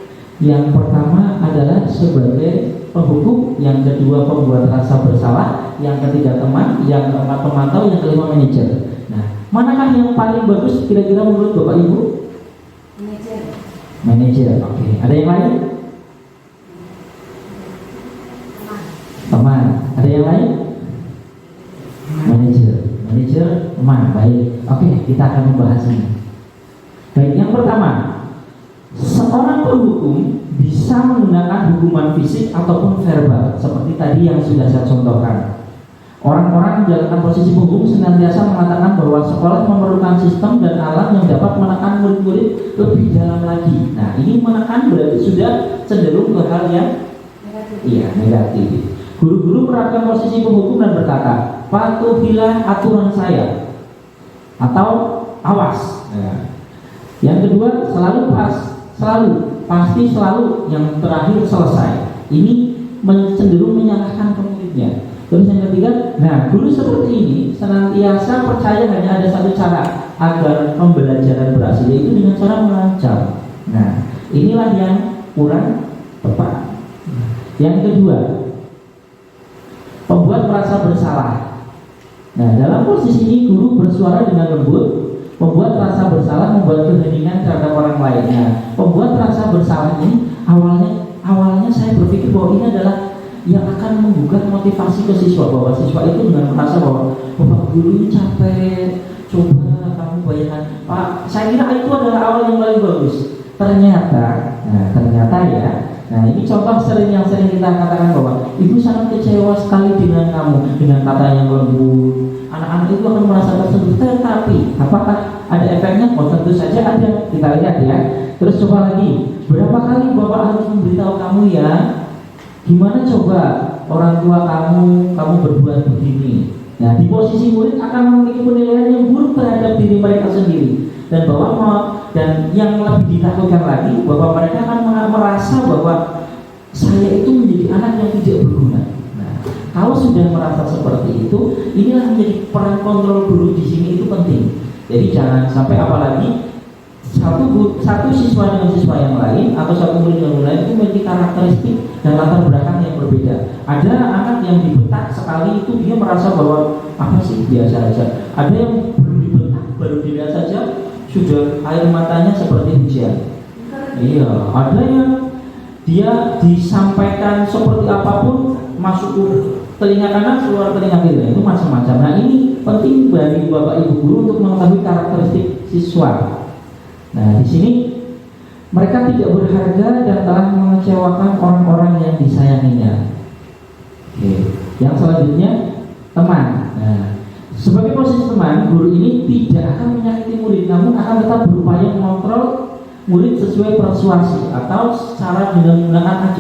Yang pertama adalah sebagai penghukum, yang kedua pembuat rasa bersalah, yang ketiga teman, yang keempat pemantau, yang kelima manajer. Nah, manakah yang paling bagus kira-kira menurut Bapak Ibu? Manajer. Oke. Ada yang lain? Teman. Ada yang lain? Manajer, teman. Baik. Oke, kita akan membahas ini. Baik, yang pertama, seorang penghukum bisa menggunakan hukuman fisik ataupun verbal seperti tadi yang sudah saya contohkan. Orang-orang menjalankan posisi punggung senantiasa mengatakan bahwa sekolah memerlukan sistem dan alat yang dapat menekan murid-murid lebih dalam lagi. Nah, ini menekan berarti sudah cenderung ke hal yang negatif. Guru-guru menerapkan posisi penghukum dan berkata, patuhilah aturan saya, atau awas. Yang kedua, pasti selalu, yang terakhir selesai. Ini cenderung menyalahkan ke muridnya. Terus yang ketiga, guru seperti ini senantiasa percaya hanya ada satu cara agar pembelajaran berhasil, yaitu dengan cara mengancam. Nah, inilah yang kurang tepat. Yang kedua, pembuat merasa bersalah. Nah, dalam posisi ini guru bersuara dengan lembut, membuat rasa bersalah, membuat keheningan terhadap orang lain. Nah, pembuat rasa bersalah ini awalnya saya berpikir bahwa ini adalah yang akan membuka motivasi ke siswa, bahwa siswa itu dengan merasa bahwa Bapak guru ini capek, coba kamu bayangkan Pak, saya kira itu adalah awal yang paling bagus. Ternyata ini contoh yang sering kita katakan bahwa ibu sangat kecewa sekali dengan kamu, dengan kata yang lembut. Anak-anak itu akan merasa tersentuh, tetapi apakah ada efeknya? Oh, tentu saja ada. Kita lihat ya. Terus coba lagi, berapa kali Bapak harus memberitahu kamu ya? Gimana coba orang tua kamu berbuat begini? Nah, di posisi murid akan memiliki penilaian yang buruk terhadap diri mereka sendiri, dan yang lebih ditakutkan lagi bahwa mereka akan merasa bahwa saya itu menjadi anak yang tidak berguna. Nah, kalau sudah merasa seperti itu, inilah menjadi peran kontrol guru di sini itu penting. Jadi jangan sampai apalagi satu siswa dengan siswa yang lain atau satu murid dengan lain itu memiliki karakteristik dan latar belakang yang berbeda. Ada anak yang dibentak sekali itu dia merasa bahwa apa sih biasa aja. Ada yang belum dibentak, baru dilihat saja sudah air matanya seperti hujan. Iya, ada yang dia disampaikan seperti apapun masuk ke telinga kanan keluar telinga kiri, itu macam-macam. Nah, ini penting bagi Bapak Ibu guru untuk mengetahui karakteristik siswa. Nah, di sini mereka tidak berharga dan telah mengecewakan orang-orang yang disayanginya. Oke. Yang selanjutnya, teman. Nah, sebagai posisi teman, guru ini tidak akan menyakiti murid, namun akan tetap berupaya mengontrol murid sesuai persuasi atau secara dengan menggunakan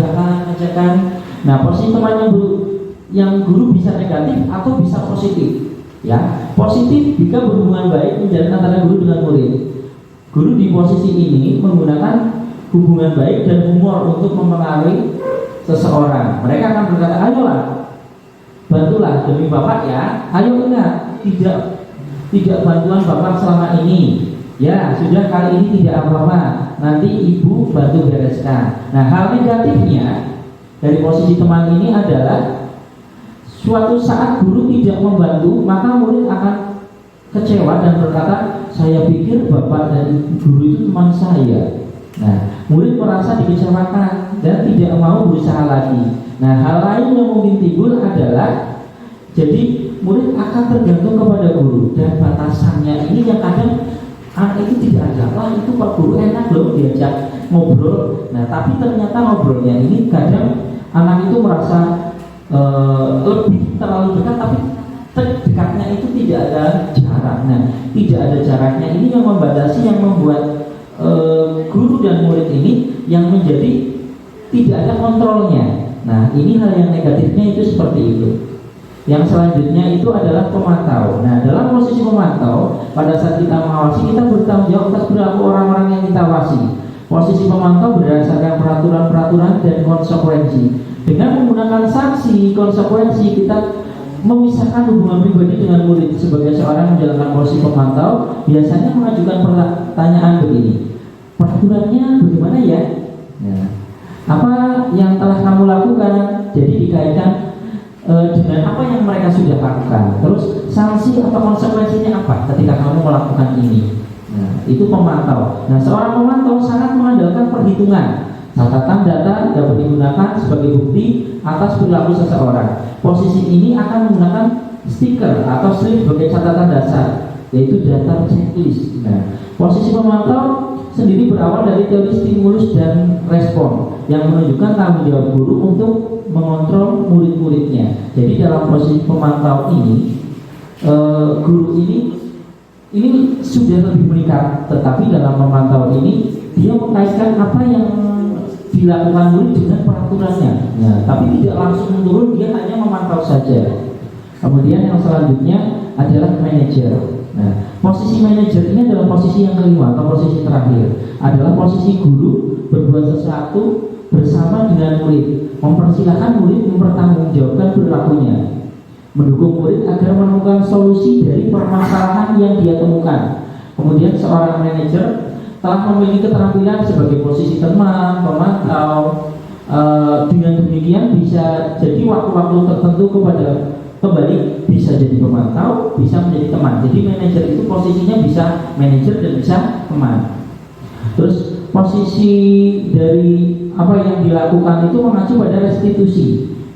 ajakan. Nah, posisi teman yang guru bisa negatif atau bisa positif. Ya, positif jika berhubungan baik menjalin antara guru dengan murid. Guru di posisi ini menggunakan hubungan baik dan humor untuk mempengaruhi seseorang. Mereka akan berkata, ayolah, bantulah demi Bapak ya. Ayo enggak, tidak bantuan Bapak selama ini. Ya, sudah kali ini tidak apa-apa. Nanti Ibu bantu bereskan. Nah, hal negatifnya dari posisi teman ini adalah suatu saat guru tidak membantu, maka murid akan kecewa dan berkata, saya pikir Bapak dan guru itu teman saya. Nah, murid merasa dikecewakan dan tidak mau berusaha lagi. Nah, hal lain yang mungkin timbul adalah jadi murid akan tergantung kepada guru, dan batasannya ini yang kadang anak itu tidak ada. Wah, itu Pak Guru enak loh diajak ngobrol. Nah, tapi ternyata ngobrolnya ini kadang anak itu merasa lebih terlalu dekat, tapi dekatnya itu tidak ada jarak. Nah, tidak ada jaraknya ini yang membatasi, yang membuat guru dan murid ini yang menjadi tidak ada kontrolnya. Nah, ini hal yang negatifnya itu seperti itu. Yang selanjutnya itu adalah pemantau. Nah, dalam posisi pemantau, pada saat kita mengawasi, kita bertanggung jawab atas perilaku orang-orang yang kita awasi. Posisi pemantau berdasarkan peraturan-peraturan dan konsekuensi. Dengan menggunakan sanksi, konsekuensi, kita memisahkan hubungan pribadi dengan murid. Sebagai seorang yang menjalankan posisi pemantau, biasanya mengajukan pertanyaan begini, peraturannya bagaimana ya? Nah, apa yang telah kamu lakukan? Jadi dikaitkan dengan apa yang mereka sudah lakukan. Terus sanksi atau konsekuensinya apa ketika kamu melakukan ini? Nah, itu pemantau. Nah, seorang pemantau sangat mengandalkan perhitungan. Catatan data dapat digunakan sebagai bukti atas perilaku seseorang. Posisi ini akan menggunakan stiker atau slip sebagai catatan dasar, yaitu data checklist. Nah, posisi pemantau sendiri berawal dari teori stimulus dan respon. yang menunjukkan tanggung jawab guru untuk mengontrol murid-muridnya. Jadi dalam posisi pemantau ini, guru ini sudah lebih meningkat, tetapi dalam memantau ini dia mengaitkan apa yang dilakukan murid dengan peraturannya. Nah, tapi tidak langsung turun, dia hanya memantau saja. Kemudian yang selanjutnya adalah manajer. Nah, posisi manajer ini adalah posisi yang kelima atau posisi terakhir, adalah posisi guru berbuat sesuatu bersama dengan murid, mempersilahkan murid mempertanggungjawabkan perilakunya, mendukung murid agar menemukan solusi dari permasalahan yang dia temukan. Kemudian seorang manajer telah memiliki keterampilan sebagai posisi teman, pemantau. Dengan demikian bisa jadi waktu-waktu tertentu kembali bisa jadi pemantau, bisa menjadi teman. Jadi manajer itu posisinya bisa manajer dan bisa teman. Terus posisi dari apa yang dilakukan itu mengacu pada restitusi.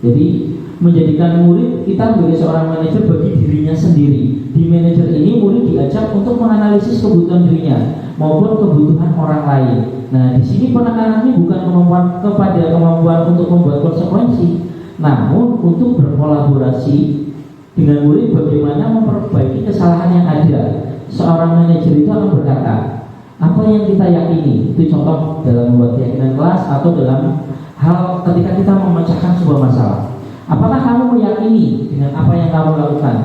Jadi menjadikan murid kita sebagai seorang manajer bagi dirinya sendiri. Di manajer ini murid diajak untuk menganalisis kebutuhan dirinya maupun kebutuhan orang lain. Nah, di sini penekanannya bukan kemampuan untuk membuat konsekuensi, namun untuk berkolaborasi dengan murid bagaimana memperbaiki kesalahan yang ada. Seorang manajer itu akan berkata, apa yang kita yakini, itu contoh dalam membuat keyakinan kelas atau dalam hal ketika kita memecahkan sebuah masalah. Apakah kamu meyakini dengan apa yang kamu lakukan?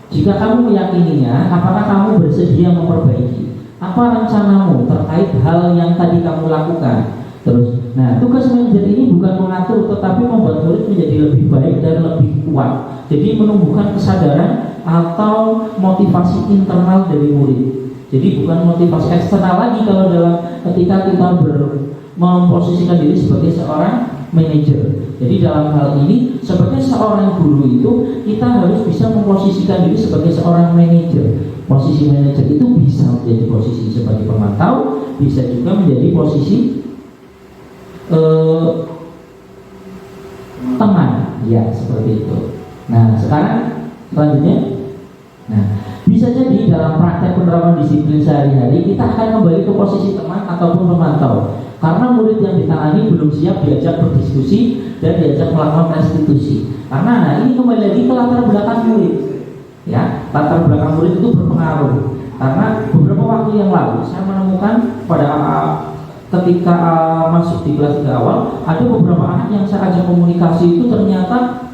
Jika kamu meyakininya, apakah kamu bersedia memperbaiki? Apa rencanamu terkait hal yang tadi kamu lakukan? Terus, nah tugas manajer ini bukan mengatur, tetapi membuat murid menjadi lebih baik dan lebih kuat. Jadi menumbuhkan kesadaran atau motivasi internal dari murid. Jadi bukan motivasi eksternal lagi kalau dalam ketika kita memposisikan diri sebagai seorang manajer. Jadi dalam hal ini sebagai seorang guru itu kita harus bisa memposisikan diri sebagai seorang manajer. Posisi manajer itu bisa menjadi posisi sebagai pemantau, bisa juga menjadi posisi teman, ya seperti itu. Nah sekarang selanjutnya, nah bisa jadi dalam praktek penerapan disiplin sehari-hari kita akan kembali ke posisi teman ataupun pemantau. Karena murid yang ditangani belum siap diajak berdiskusi dan diajak melakukan restitusi. Karena nah ini kembali lagi ke latar belakang murid. Ya, latar belakang murid itu berpengaruh. Karena beberapa waktu yang lalu saya menemukan pada ketika masuk di kelas 3 awal, ada beberapa anak yang saya ajak komunikasi itu ternyata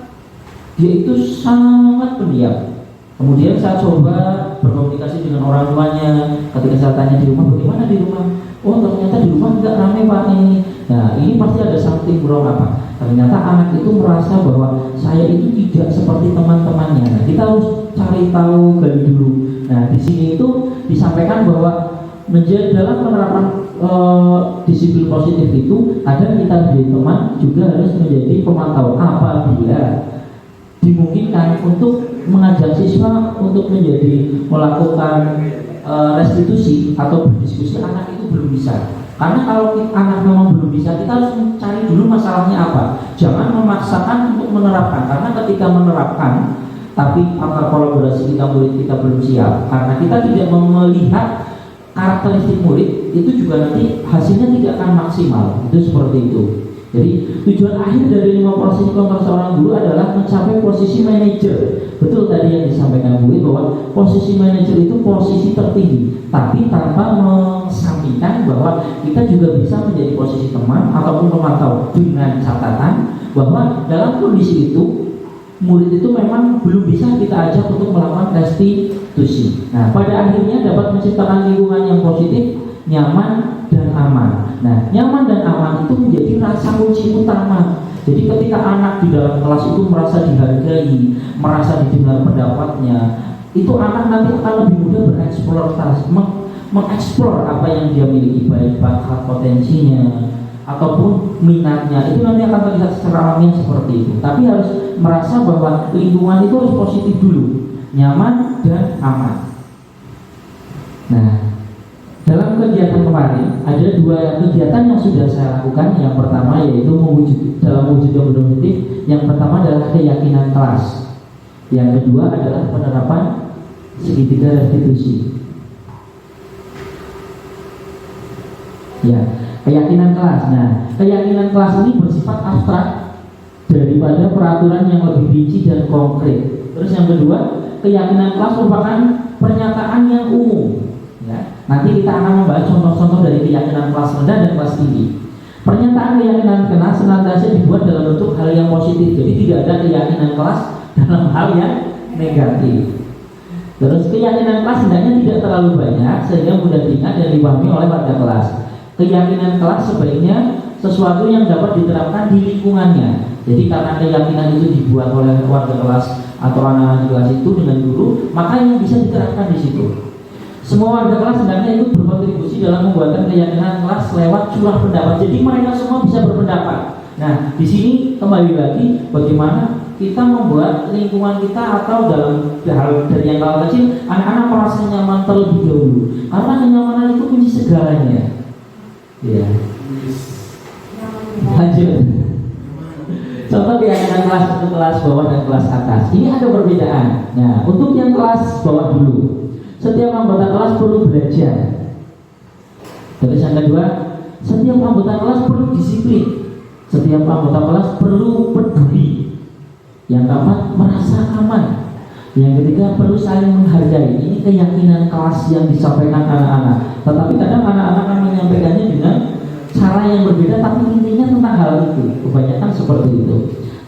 dia itu sangat pendiam. Kemudian saya coba berkomunikasi dengan orang tuanya. Ketika saya tanya di rumah, bagaimana di rumah? Oh ternyata di rumah tidak ramai pak ini. Nah ini pasti ada something wrong apa? Ternyata anak itu merasa bahwa saya itu tidak seperti teman-temannya. Nah, kita harus cari tahu gali dulu. Nah di sini itu disampaikan bahwa menjadi dalam penerapan disiplin positif itu ada kita menjadi teman juga harus menjadi pemantau apabila dimungkinkan untuk mengajak siswa untuk melakukan restitusi atau berdiskusi. Anak itu belum bisa, karena kalau anak memang belum bisa, kita harus mencari dulu masalahnya apa. Jangan memaksakan untuk menerapkan, karena ketika menerapkan tapi apa kolaborasi kita murid kita belum siap, karena kita tidak melihat karakteristik murid, itu juga nanti hasilnya tidak akan maksimal. Itu seperti itu. Jadi tujuan akhir dari 5 posisi kontrol seorang guru adalah mencapai posisi manajer. Betul tadi yang disampaikan Bu bahwa posisi manajer itu posisi tertinggi, tapi tanpa mensampingkan bahwa kita juga bisa menjadi posisi teman ataupun pemantau, dengan catatan bahwa dalam kondisi itu murid itu memang belum bisa kita ajak untuk melakukan restitusi. Nah, pada akhirnya dapat menciptakan lingkungan yang positif, nyaman dan aman. Nah, nyaman dan aman itu menjadi rasa kunci utama. Jadi ketika anak di dalam kelas itu merasa dihargai, merasa didengar pendapatnya, itu anak nanti akan lebih mudah bereksplorasi, mengeksplor apa yang dia miliki, baik bakat, potensinya ataupun minatnya. Itu nanti akan terlihat secara alamiah seperti itu. Tapi harus merasa bahwa lingkungan itu harus positif dulu, nyaman dan aman. Nah, dalam kegiatan kemarin ada 2 kegiatan yang sudah saya lakukan. Yang pertama yaitu dalam wujud yang positif. Yang pertama adalah keyakinan kelas. Yang kedua adalah penerapan segitiga restitusi. Ya, keyakinan kelas. Nah, keyakinan kelas ini bersifat abstrak daripada peraturan yang lebih rinci dan konkret. Terus yang kedua, keyakinan kelas merupakan pernyataan yang umum. Ya, nanti kita akan membahas contoh-contoh dari keyakinan kelas rendah dan kelas tinggi. Pernyataan keyakinan kelas senantiasa dibuat dalam bentuk hal yang positif. Jadi tidak ada keyakinan kelas dalam hal yang negatif. Terus keyakinan kelas hendaknya tidak terlalu banyak sehingga mudah diingat dan dipahami oleh warga kelas. Keyakinan kelas sebaiknya sesuatu yang dapat diterapkan di lingkungannya. Jadi karena keyakinan itu dibuat oleh warga kelas atau anak-anak kelas itu dengan guru, maka yang bisa diterapkan di situ. Semua warga kelas hendaknya ikut berkontribusi dalam membuatkan keyakinan kelas lewat curah pendapat. Jadi mereka semua bisa berpendapat. Nah, di sini kembali lagi bagaimana kita membuat lingkungan kita atau dalam hal dari yang hal kecil, anak-anak merasa nyaman terlebih dahulu. Karena kenyamanan itu kunci segalanya. Ya. Lanjut. Contoh keyakinan kelas untuk kelas bawah dan kelas atas. Ini ada perbedaan. Nah, untuk yang kelas bawah dulu. Setiap anggota kelas perlu belajar. Terus yang kedua, setiap anggota kelas perlu disiplin. Setiap anggota kelas perlu peduli. Yang keempat, merasa aman. Yang ketiga, perlu saling menghargai. Ini keyakinan kelas yang disampaikan anak-anak. Tetapi kadang anak-anak akan menyampaikannya dengan cara yang berbeda, tapi intinya tentang hal itu. Kebanyakan seperti itu.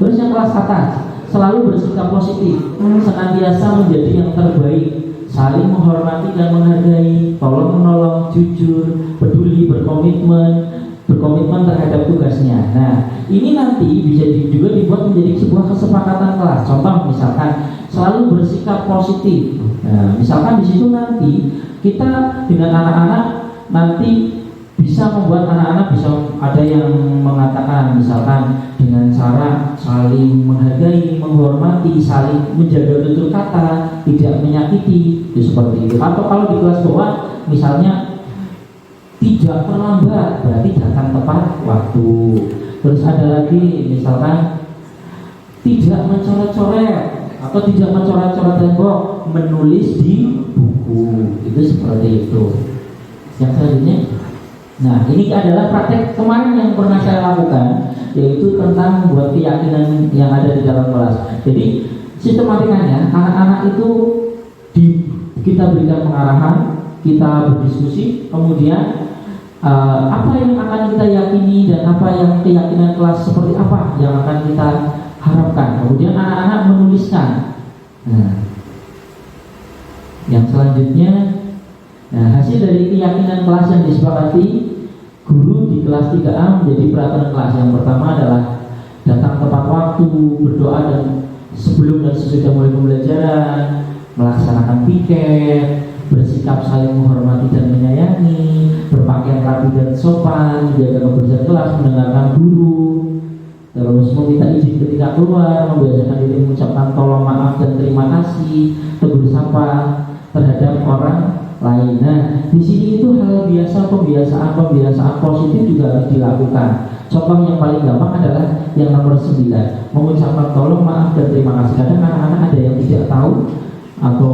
Terus yang kelas atas, selalu bersikap positif, senantiasa menjadi yang terbaik, saling menghormati dan menghargai, tolong menolong, jujur, peduli, berkomitmen terhadap tugasnya. Nah, ini nanti bisa juga dibuat menjadi sebuah kesepakatan kelas. Contoh misalkan selalu bersikap positif. Nah, misalkan di situ nanti kita dengan anak-anak nanti bisa membuat anak-anak bisa ada yang mengatakan misalkan dengan cara saling menghargai, menghormati, saling menjaga tutur kata, tidak menyakiti, itu seperti itu. Atau kalau di kelas bawah misalnya tidak terlambat, berarti datang tepat waktu. Terus ada lagi misalkan tidak mencoret-coret atau tidak mencoret-coret tembok, menulis di buku, itu seperti itu. Yang selanjutnya, nah ini adalah praktek kemarin yang pernah saya lakukan, yaitu tentang membuat keyakinan yang ada di dalam kelas. Jadi sistematikanya anak-anak itu kita berikan pengarahan, kita berdiskusi, kemudian apa yang akan kita yakini dan apa yang keyakinan kelas seperti apa yang akan kita harapkan. Kemudian anak-anak menuliskan. Nah, yang selanjutnya, nah, hasil dari keyakinan kelas yang disepakati, guru di kelas 3A menjadi peraturan kelas. Yang pertama adalah datang tepat waktu, berdoa dan sebelum dan sesudah mulai pembelajaran, melaksanakan piket, bersikap saling menghormati dan menyayangi, berpakaian rapi dan sopan, menjaga kebersihan kelas, mendengarkan guru, terus meminta izin ketika keluar, membiasakan diri mengucapkan tolong, maaf dan terima kasih, tegur sapa terhadap orang lain. Nah, di sini itu hal biasa, pembiasaan positif juga harus dilakukan. Contoh yang paling gampang adalah yang nomor 9, mengucapkan tolong, maaf dan terima kasih. Kadang anak-anak ada yang tidak tahu atau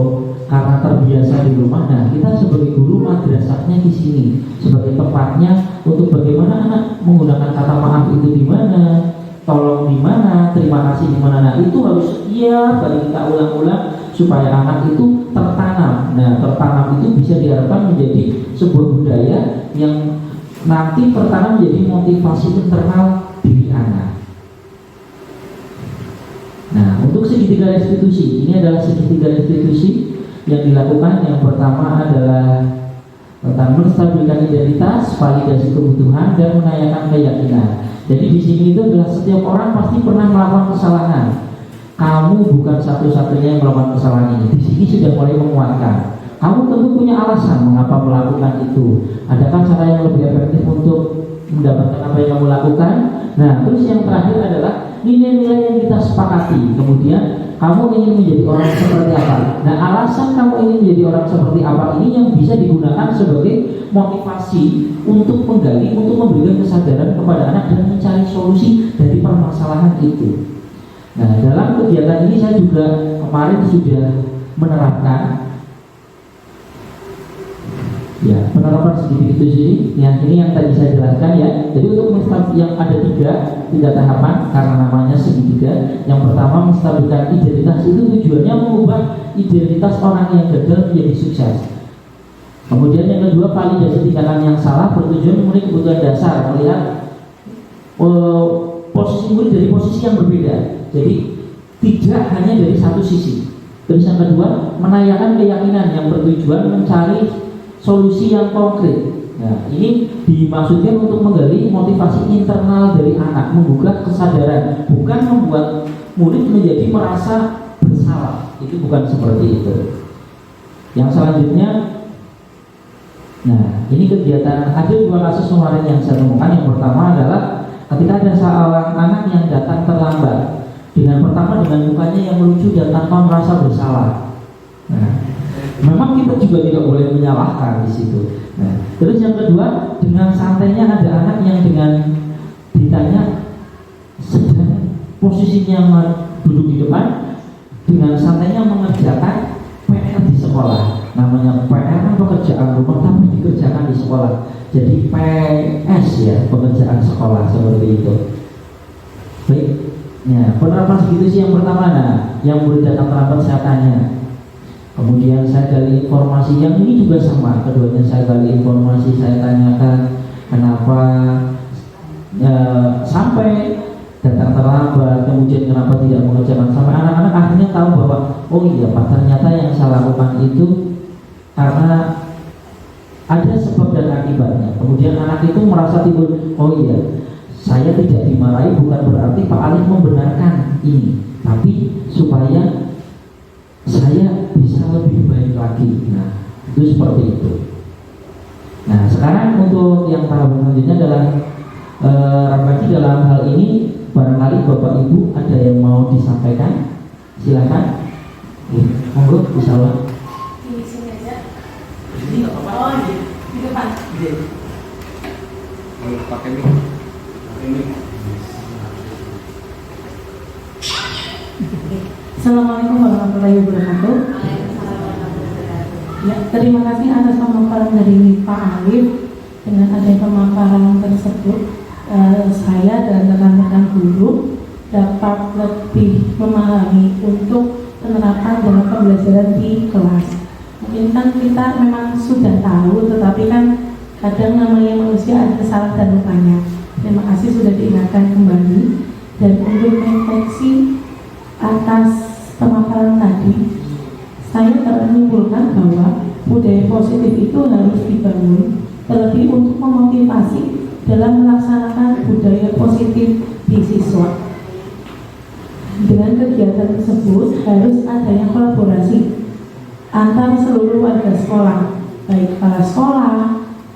karena terbiasa di rumah. Nah, kita sebagai guru madrasahnya di sini sebagai tempatnya untuk bagaimana anak menggunakan kata maaf itu di mana, tolong di mana, terima kasih di mana. Nah, itu harus kita ulang-ulang supaya anak itu tertanam. Nah, tertanam itu bisa diharapkan menjadi sebuah budaya yang nanti tertanam menjadi motivasi internal diri anak. Nah, untuk segitiga restitusi, ini adalah segitiga restitusi yang dilakukan. Yang pertama adalah tentang menstabilkan identitas, validasi kebutuhan, dan menanyakan keyakinan. Jadi di sini itu adalah setiap orang pasti pernah melakukan kesalahan. Kamu bukan satu-satunya yang melakukan kesalahan ini. Di sini sudah mulai menguatkan. Kamu tentu punya alasan mengapa melakukan itu. Adakah cara yang lebih efektif untuk mendapatkan apa yang kamu lakukan? Nah, terus yang terakhir adalah nilai-nilai yang kita sepakati. Kemudian kamu ingin menjadi orang seperti apa? Nah, alasan kamu ingin menjadi orang seperti apa ini yang bisa digunakan sebagai motivasi untuk menggali, untuk memberikan kesadaran kepada anak dan mencari solusi dari permasalahan itu. Nah, dalam kegiatan ini saya juga kemarin sudah menerapkan Ya, penerapan segitiga itu sih, ya ini yang tadi saya jelaskan ya. Jadi untuk menstabilkan yang ada tiga tahapan karena namanya segitiga. Yang pertama menstabilkan identitas itu tujuannya mengubah identitas orang yang gagal menjadi sukses. Kemudian yang kedua validasi tindakan yang salah bertujuan memenuhi kebutuhan dasar melihat posisi murid dari posisi yang berbeda. Jadi tidak hanya dari satu sisi. Terus yang kedua menanyakan keyakinan yang bertujuan mencari solusi yang konkret. Nah, ini dimaksudkan untuk menggali motivasi internal dari anak, membuka kesadaran, bukan membuat murid menjadi merasa bersalah. Itu bukan seperti itu. Yang selanjutnya, nah ini kegiatan ada dua kasus kemarin yang saya temukan. Yang pertama adalah ketika ada seorang anak yang datang terlambat, dengan mukanya yang lucu dan tanpa merasa bersalah. Nah, memang kita juga tidak boleh menyalahkan di situ. Nah, terus yang kedua, dengan santainya ada anak yang dengan ditanya sedang posisinya duduk di depan, dengan santainya mengerjakan PR di sekolah. Namanya PR pekerjaan rumah tapi dikerjakan di sekolah. Jadi PS ya, pekerjaan sekolah seperti itu. Baik, ya penerapan segitu sih yang pertama. Nah, yang murid datang terlambat saya tanya. Kemudian saya gali informasi yang ini juga sama. Keduanya saya gali informasi, saya tanyakan kenapa sampai datang terlambat, kemudian kenapa tidak mengerjakan, sampai anak-anak akhirnya tahu bahwa oh iya Pak, ternyata yang saya lakukan itu karena ada sebab dan akibatnya. Kemudian anak itu merasa timbul, oh iya saya tidak dimarahi bukan berarti Pak Alif membenarkan ini, tapi supaya saya bisa lebih baik lagi. Nah, itu seperti itu. Nah, sekarang untuk yang tahap selanjutnya adalah Rambaki dalam hal ini barangkali Bapak Ibu ada yang mau disampaikan, silakan. Monggo, bisa lah. Di sini aja. Ini nggak apa-apa. Oh, di depan. Pakai mic. Assalamualaikum warahmatullahi wabarakatuh. Ya, terima kasih atas pemaparan dari Pak Alif. Dengan adanya pemaparan tersebut, saya dan rekan-rekan guru dapat lebih memahami untuk penerapan dalam pembelajaran di kelas. Mungkin kan kita memang sudah tahu, tetapi kan kadang namanya manusia ada salah dan lupanya. Terima kasih sudah diingatkan kembali. Dan untuk refleksi atas pemaparan tadi, saya dapat menyimpulkan bahwa budaya positif itu harus dibangun terlebih untuk memotivasi dalam melaksanakan budaya positif di siswa. Dengan kegiatan tersebut harus adanya kolaborasi antar seluruh warga sekolah, baik kepala sekolah,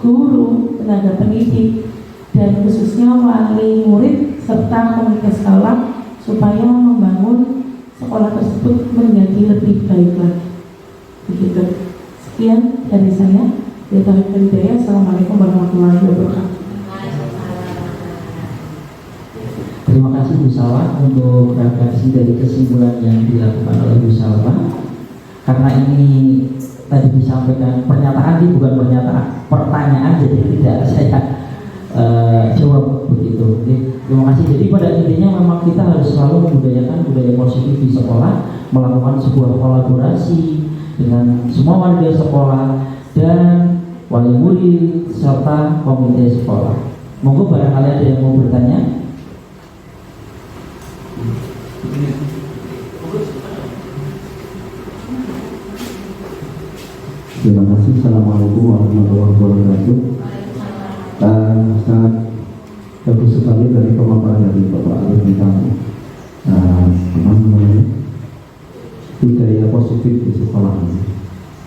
guru, tenaga pendidik, dan khususnya wali murid serta komunitas sekolah supaya membangun sekolah tersebut menjadi lebih baik lagi. Begitu. Sekian dari saya. Assalamualaikum warahmatullahi wabarakatuh. Terima kasih Bu Salwa untuk refleksi dari kesimpulan yang dilakukan oleh Bu Salwa. Karena ini tadi disampaikan pernyataan, ini bukan pernyataan, pertanyaan, jadi tidak saya jawab begitu. Terima kasih. Jadi pada intinya memang kita harus selalu membudayakan budaya positif di sekolah, melakukan sebuah kolaborasi dengan semua warga sekolah dan wali murid serta komite sekolah. Monggo barangkali ada yang mau bertanya. Terima kasih. Assalamualaikum warahmatullahi wabarakatuh. Sangat bagus sekali dari pemaparan dari Bapak Alif tentang budaya positif di sekolah.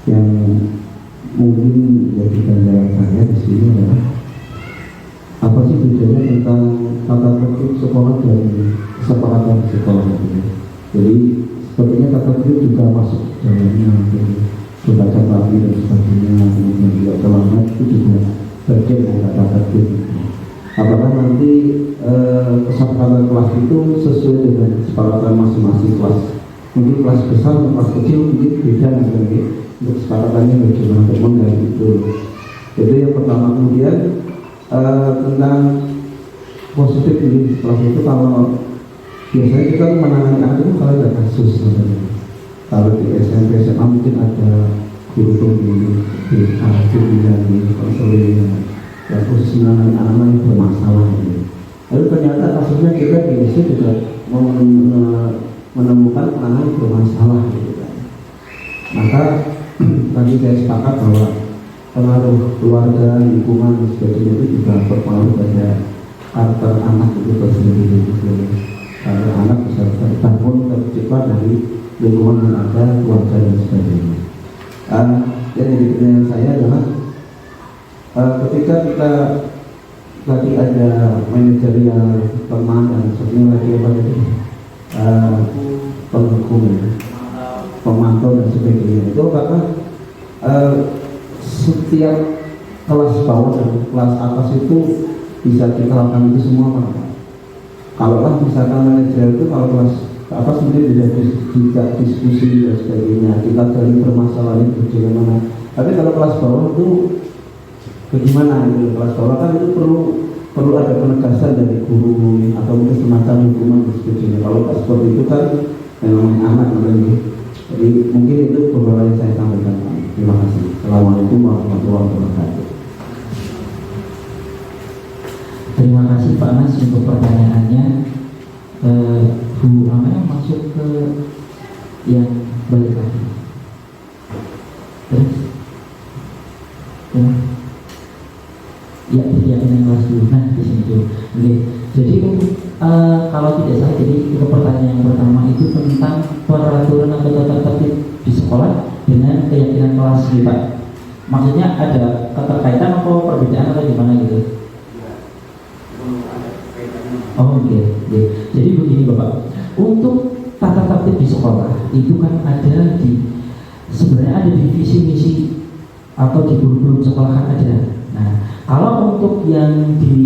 Yang mungkin jadi ganjaran saya di sini adalah apa sih bedanya tentang tata tertib sekolah dan kesepakatan di sekolah itu. Jadi sepertinya tata tertib juga masuk dalamnya, membaca pagi dan sebagainya, kemudian juga terlambat itu juga bagian dari tata tertib. Apakah nanti kesepakatan kelas itu sesuai dengan kesepakatan masing-masing kelas? Mungkin kelas besar atau kelas kecil mungkin beda nanti untuk kesepakatannya bagaimana untuk menggali itu. Itu yang pertama. Kemudian tentang positif ini setelah itu, kalau biasanya kita menangani anak itu kalau ada kasus sebenarnya. Kalau di SMP SMA mungkin ada guru di konseling yang khusus menangani anak-anak yang bermasalah ini. Lalu ternyata kasusnya kita di ISU juga menemukan anak yang bermasalah gitu kan. Maka tadi saya sepakat bahwa pengaruh keluarga, lingkungan dan sebagainya itu juga berpengaruh pada karakter anak itu tersendiri. Karena anak bisa terbangun, tercipta dari lingkungan yang ada, keluarga dan sebagainya. Jadi pertanyaan saya adalah ketika kita tadi ada manajerial teman dan sebagainya lagi apa tadi pendukung, pemantau dan sebagainya, itu apakah setiap kelas bawah dan kelas atas itu bisa kita lakukan itu semua Pak? Kalau lah misalkan manajer itu kalau kelas ke atas mungkin tidak diskusi dan sebagainya, kita cari permasalahan itu bagaimana. Tapi kalau kelas bawah itu bagaimana itu? Kelas bawah kan itu perlu ada penegasan dari guru atau mungkin semacam hukuman dan sebagainya. Kalau seperti itu kan memang anak namanya. Jadi mungkin itu beberapa yang saya sampaikan. Terima kasih. Assalamualaikum warahmatullahi wabarakatuh. Terima kasih Pak Mas untuk pertanyaannya. Bu Amel masuk ke yang balik lagi. Terus, ya keyakinan kelas dulu. Nah di sini dulu. Oke. Jadi kalau tidak salah, jadi untuk pertanyaan yang pertama itu tentang peraturan atau tata tertib di sekolah dengan keyakinan kelas gitu Pak. Maksudnya ada keterkaitan atau perbedaan atau gimana gitu? Oh oke. Jadi begini Bapak, untuk tata tertib di sekolah itu kan ada sebenarnya ada di visi misi atau di kurikulum sekolah kan ada. Nah kalau untuk yang di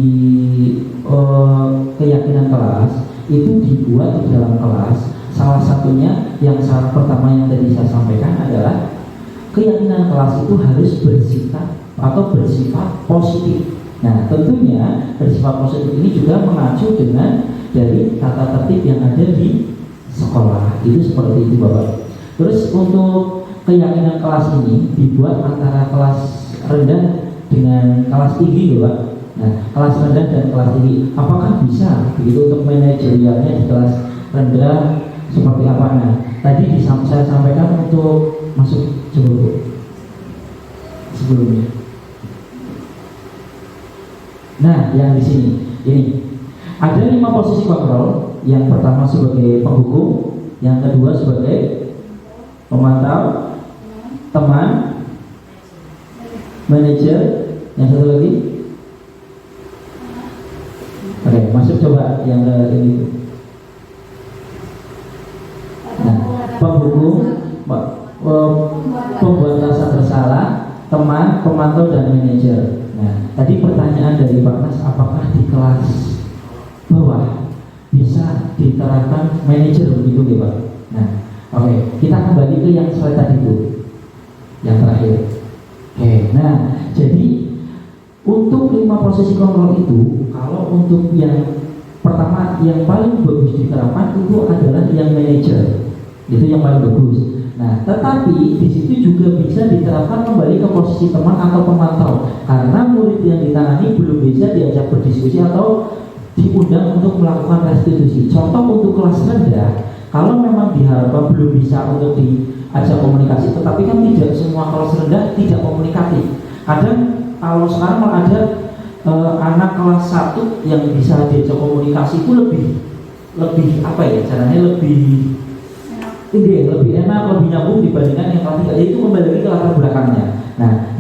keyakinan kelas itu dibuat di dalam kelas, salah satunya yang syarat pertama yang tadi saya sampaikan adalah keyakinan kelas itu harus bersifat positif. Nah tentunya bersifat positif ini juga mengacu dengan dari tata tertib yang ada di sekolah, itu seperti itu Bapak. Terus untuk keyakinan kelas ini dibuat antara kelas rendah dengan kelas tinggi Bapak. Nah kelas rendah dan kelas tinggi, apakah bisa begitu untuk manajerialnya di kelas rendah seperti apa? Nah tadi saya sampaikan untuk masuk sebelumnya. Nah, yang di sini ini ada 5 posisi kontrol. Yang pertama sebagai penghukum, yang kedua sebagai pemantau, teman, manajer, yang satu lagi. Oke, masuk coba yang ini. Nah, penghukum, pembuat rasa bersalah, teman, pemantau dan manajer. Nah, tadi pertanyaan dari Pak Nas, apakah di kelas bawah bisa diterapkan manajer begitu ya Pak? Nah, oke, kita kembali ke yang slide tadi itu, yang terakhir. Oke, nah, jadi untuk 5 posisi kontrol itu, kalau untuk yang pertama yang paling bagus diterapkan itu adalah yang manajer, itu yang paling bagus. Nah, tetapi di situ juga bisa diterapkan kembali ke posisi teman atau pemantau, karena murid yang ditangani belum bisa diajak berdiskusi atau diundang untuk melakukan restitusi. Contoh untuk kelas rendah, kalau memang diharapkan belum bisa untuk diajak komunikasi, tetapi kan tidak semua kelas rendah tidak komunikatif. Kadang kalau sekarang ada anak kelas 1 yang bisa diajak komunikasi itu lebih apa ya caranya, lebih enak, lebih nyambung dibandingkan yang kelas 3, yaitu kembali lagi ke latar belakangnya. Nah,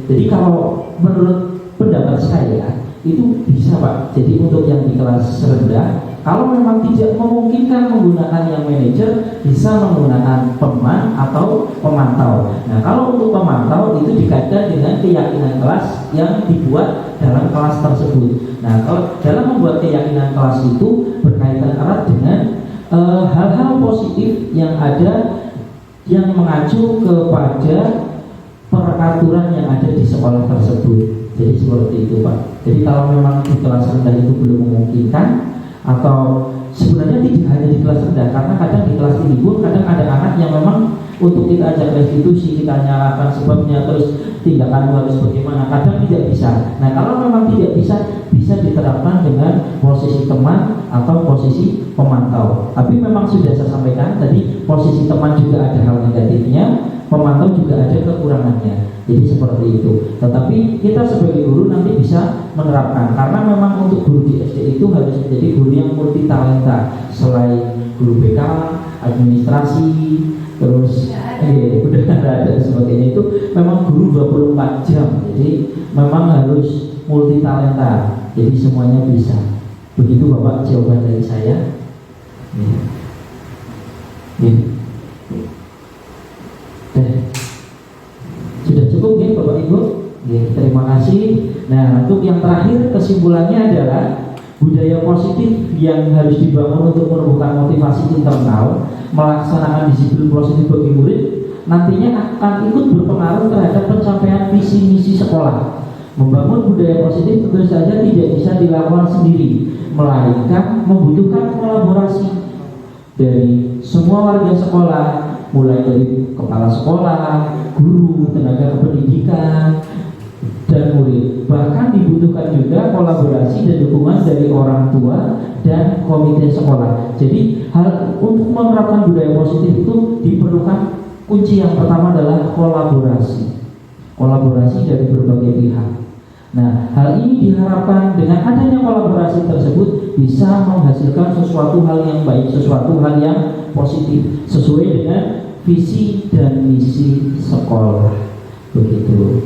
jadi kalau menurut pendapat saya itu bisa Pak. Jadi untuk yang di kelas rendah, kalau memang tidak memungkinkan menggunakan yang manajer, bisa menggunakan teman atau pemantau. Nah, kalau untuk pemantau itu dikaitkan dengan keyakinan kelas yang dibuat dalam kelas tersebut. Nah, kalau dalam membuat keyakinan kelas itu berkaitan erat dengan hal-hal positif yang ada yang mengacu kepada peraturan yang ada di sekolah tersebut. Jadi seperti itu Pak. Jadi kalau memang di kelas rendah itu belum memungkinkan, atau sebenarnya tidak hanya di kelas rendah, karena kadang di kelas tinggi pun kadang ada anak yang memang untuk kita ajak restitusi, kita nyalakan sebabnya, terus tindakanmu harus bagaimana, kadang tidak bisa. Nah kalau memang tidak bisa, bisa diterapkan dengan posisi teman atau posisi pemantau. Tapi memang sudah saya sampaikan tadi, posisi teman juga ada hal negatifnya, pemantau juga ada kekurangannya. Jadi seperti itu. Tetapi kita sebagai guru nanti bisa menerapkan, karena memang untuk guru di SD itu harus menjadi guru yang multi talenta. Selain guru BK, administrasi, terus udah ada sebagainya, itu memang guru 24 jam. Jadi memang harus multi talenta. Jadi semuanya bisa. Begitu Bapak jawaban dari saya. Sudah cukup ya Bapak Ibu? Ya, terima kasih. Nah, untuk yang terakhir kesimpulannya adalah budaya positif yang harus dibangun untuk menumbuhkan motivasi internal, melaksanakan disiplin positif bagi murid, nantinya akan ikut berpengaruh terhadap pencapaian visi misi sekolah. Membangun budaya positif tentu saja tidak bisa dilakukan sendiri, melainkan membutuhkan kolaborasi dari semua warga sekolah, mulai dari kepala sekolah, guru, tenaga kependidikan, dan murid. Bahkan dibutuhkan juga kolaborasi dan dukungan dari orang tua dan komite sekolah. Jadi hal untuk menerapkan budaya positif itu diperlukan, kunci yang pertama adalah kolaborasi. Kolaborasi dari berbagai pihak. Nah, hal ini diharapkan dengan adanya kolaborasi tersebut bisa menghasilkan sesuatu hal yang baik, sesuatu hal yang positif, sesuai dengan visi dan misi sekolah. Begitu.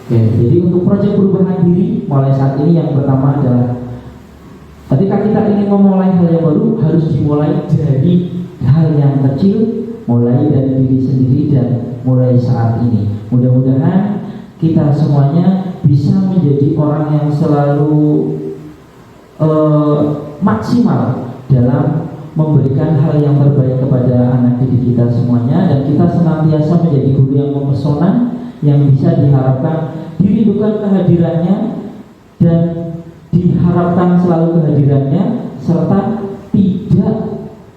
Oke, jadi untuk proyek perubahan diri mulai saat ini yang pertama adalah ketika kita ingin memulai hal yang baru, harus dimulai dari hal yang kecil, mulai dari diri sendiri dan mulai saat ini. Mudah-mudahan kita semuanya bisa menjadi orang yang selalu maksimal dalam memberikan hal yang terbaik kepada anak didik kita semuanya, dan kita senantiasa menjadi guru yang memesona, yang bisa diharapkan dirindukan kehadirannya dan diharapkan selalu kehadirannya, serta tidak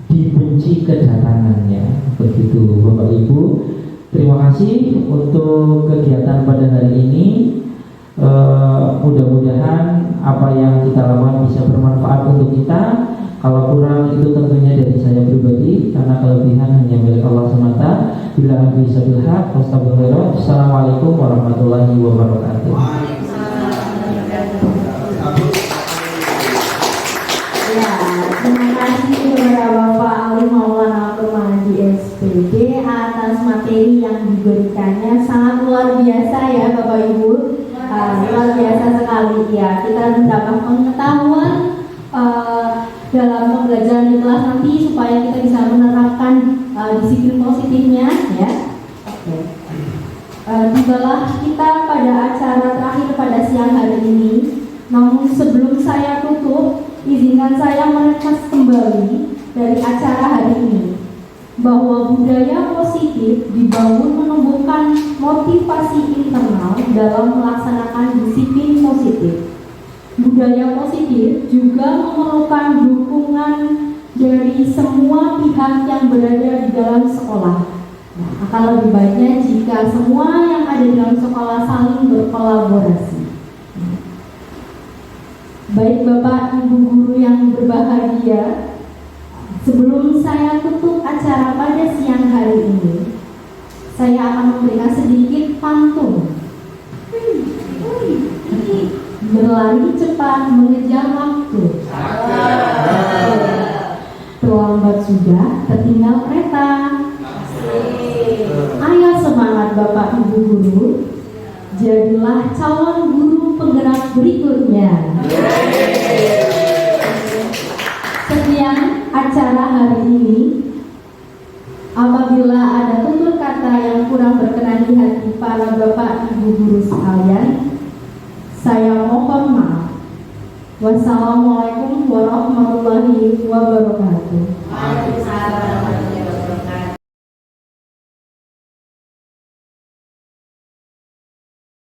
dibenci kedatangannya. Begitu Bapak Ibu. Terima kasih untuk kegiatan pada hari ini. Mudah-mudahan apa yang kita lakukan bisa bermanfaat untuk kita. Kalau kurang itu tentunya dari saya pribadi, karena kelebihan hanya milik Allah semata. Bila bisa bilhaq, astagfirullah. Assalamualaikum warahmatullahi wabarakatuh. Ya, terima kasih kepada Bapak Ali Maulana Permadi SPD atas materi yang diberikannya, sangat luar biasa ya Bapak Ibu. Luar biasa sekali ya, kita mendapat pengetahuan dalam pembelajaran di kelas nanti supaya kita bisa menerapkan disiplin positifnya ya. Oke. Tibalah kita pada acara terakhir pada siang hari ini. Namun sebelum saya tutup, izinkan saya menekas kembali dari acara hari ini bahwa budaya positif dibangun menumbuhkan motivasi internal dalam melaksanakan disiplin positif. Budaya positif juga memerlukan dukungan dari semua pihak yang berada di dalam sekolah. Nah, akan lebih baiknya jika semua yang ada di dalam sekolah saling berkolaborasi. Baik Bapak Ibu guru yang berbahagia, sebelum saya tutup acara pada siang hari ini, saya akan memberikan sedikit pantun. Berlari cepat mengejar waktu, terlambat sudah tertinggal kereta. Ayo semangat Bapak Ibu guru, jadilah calon guru penggerak berikutnya. Sekian acara hari ini. Apabila ada tutur kata yang kurang berkenan di hati para Bapak Ibu guru sekalian, saya mohon maaf. Wassalamualaikum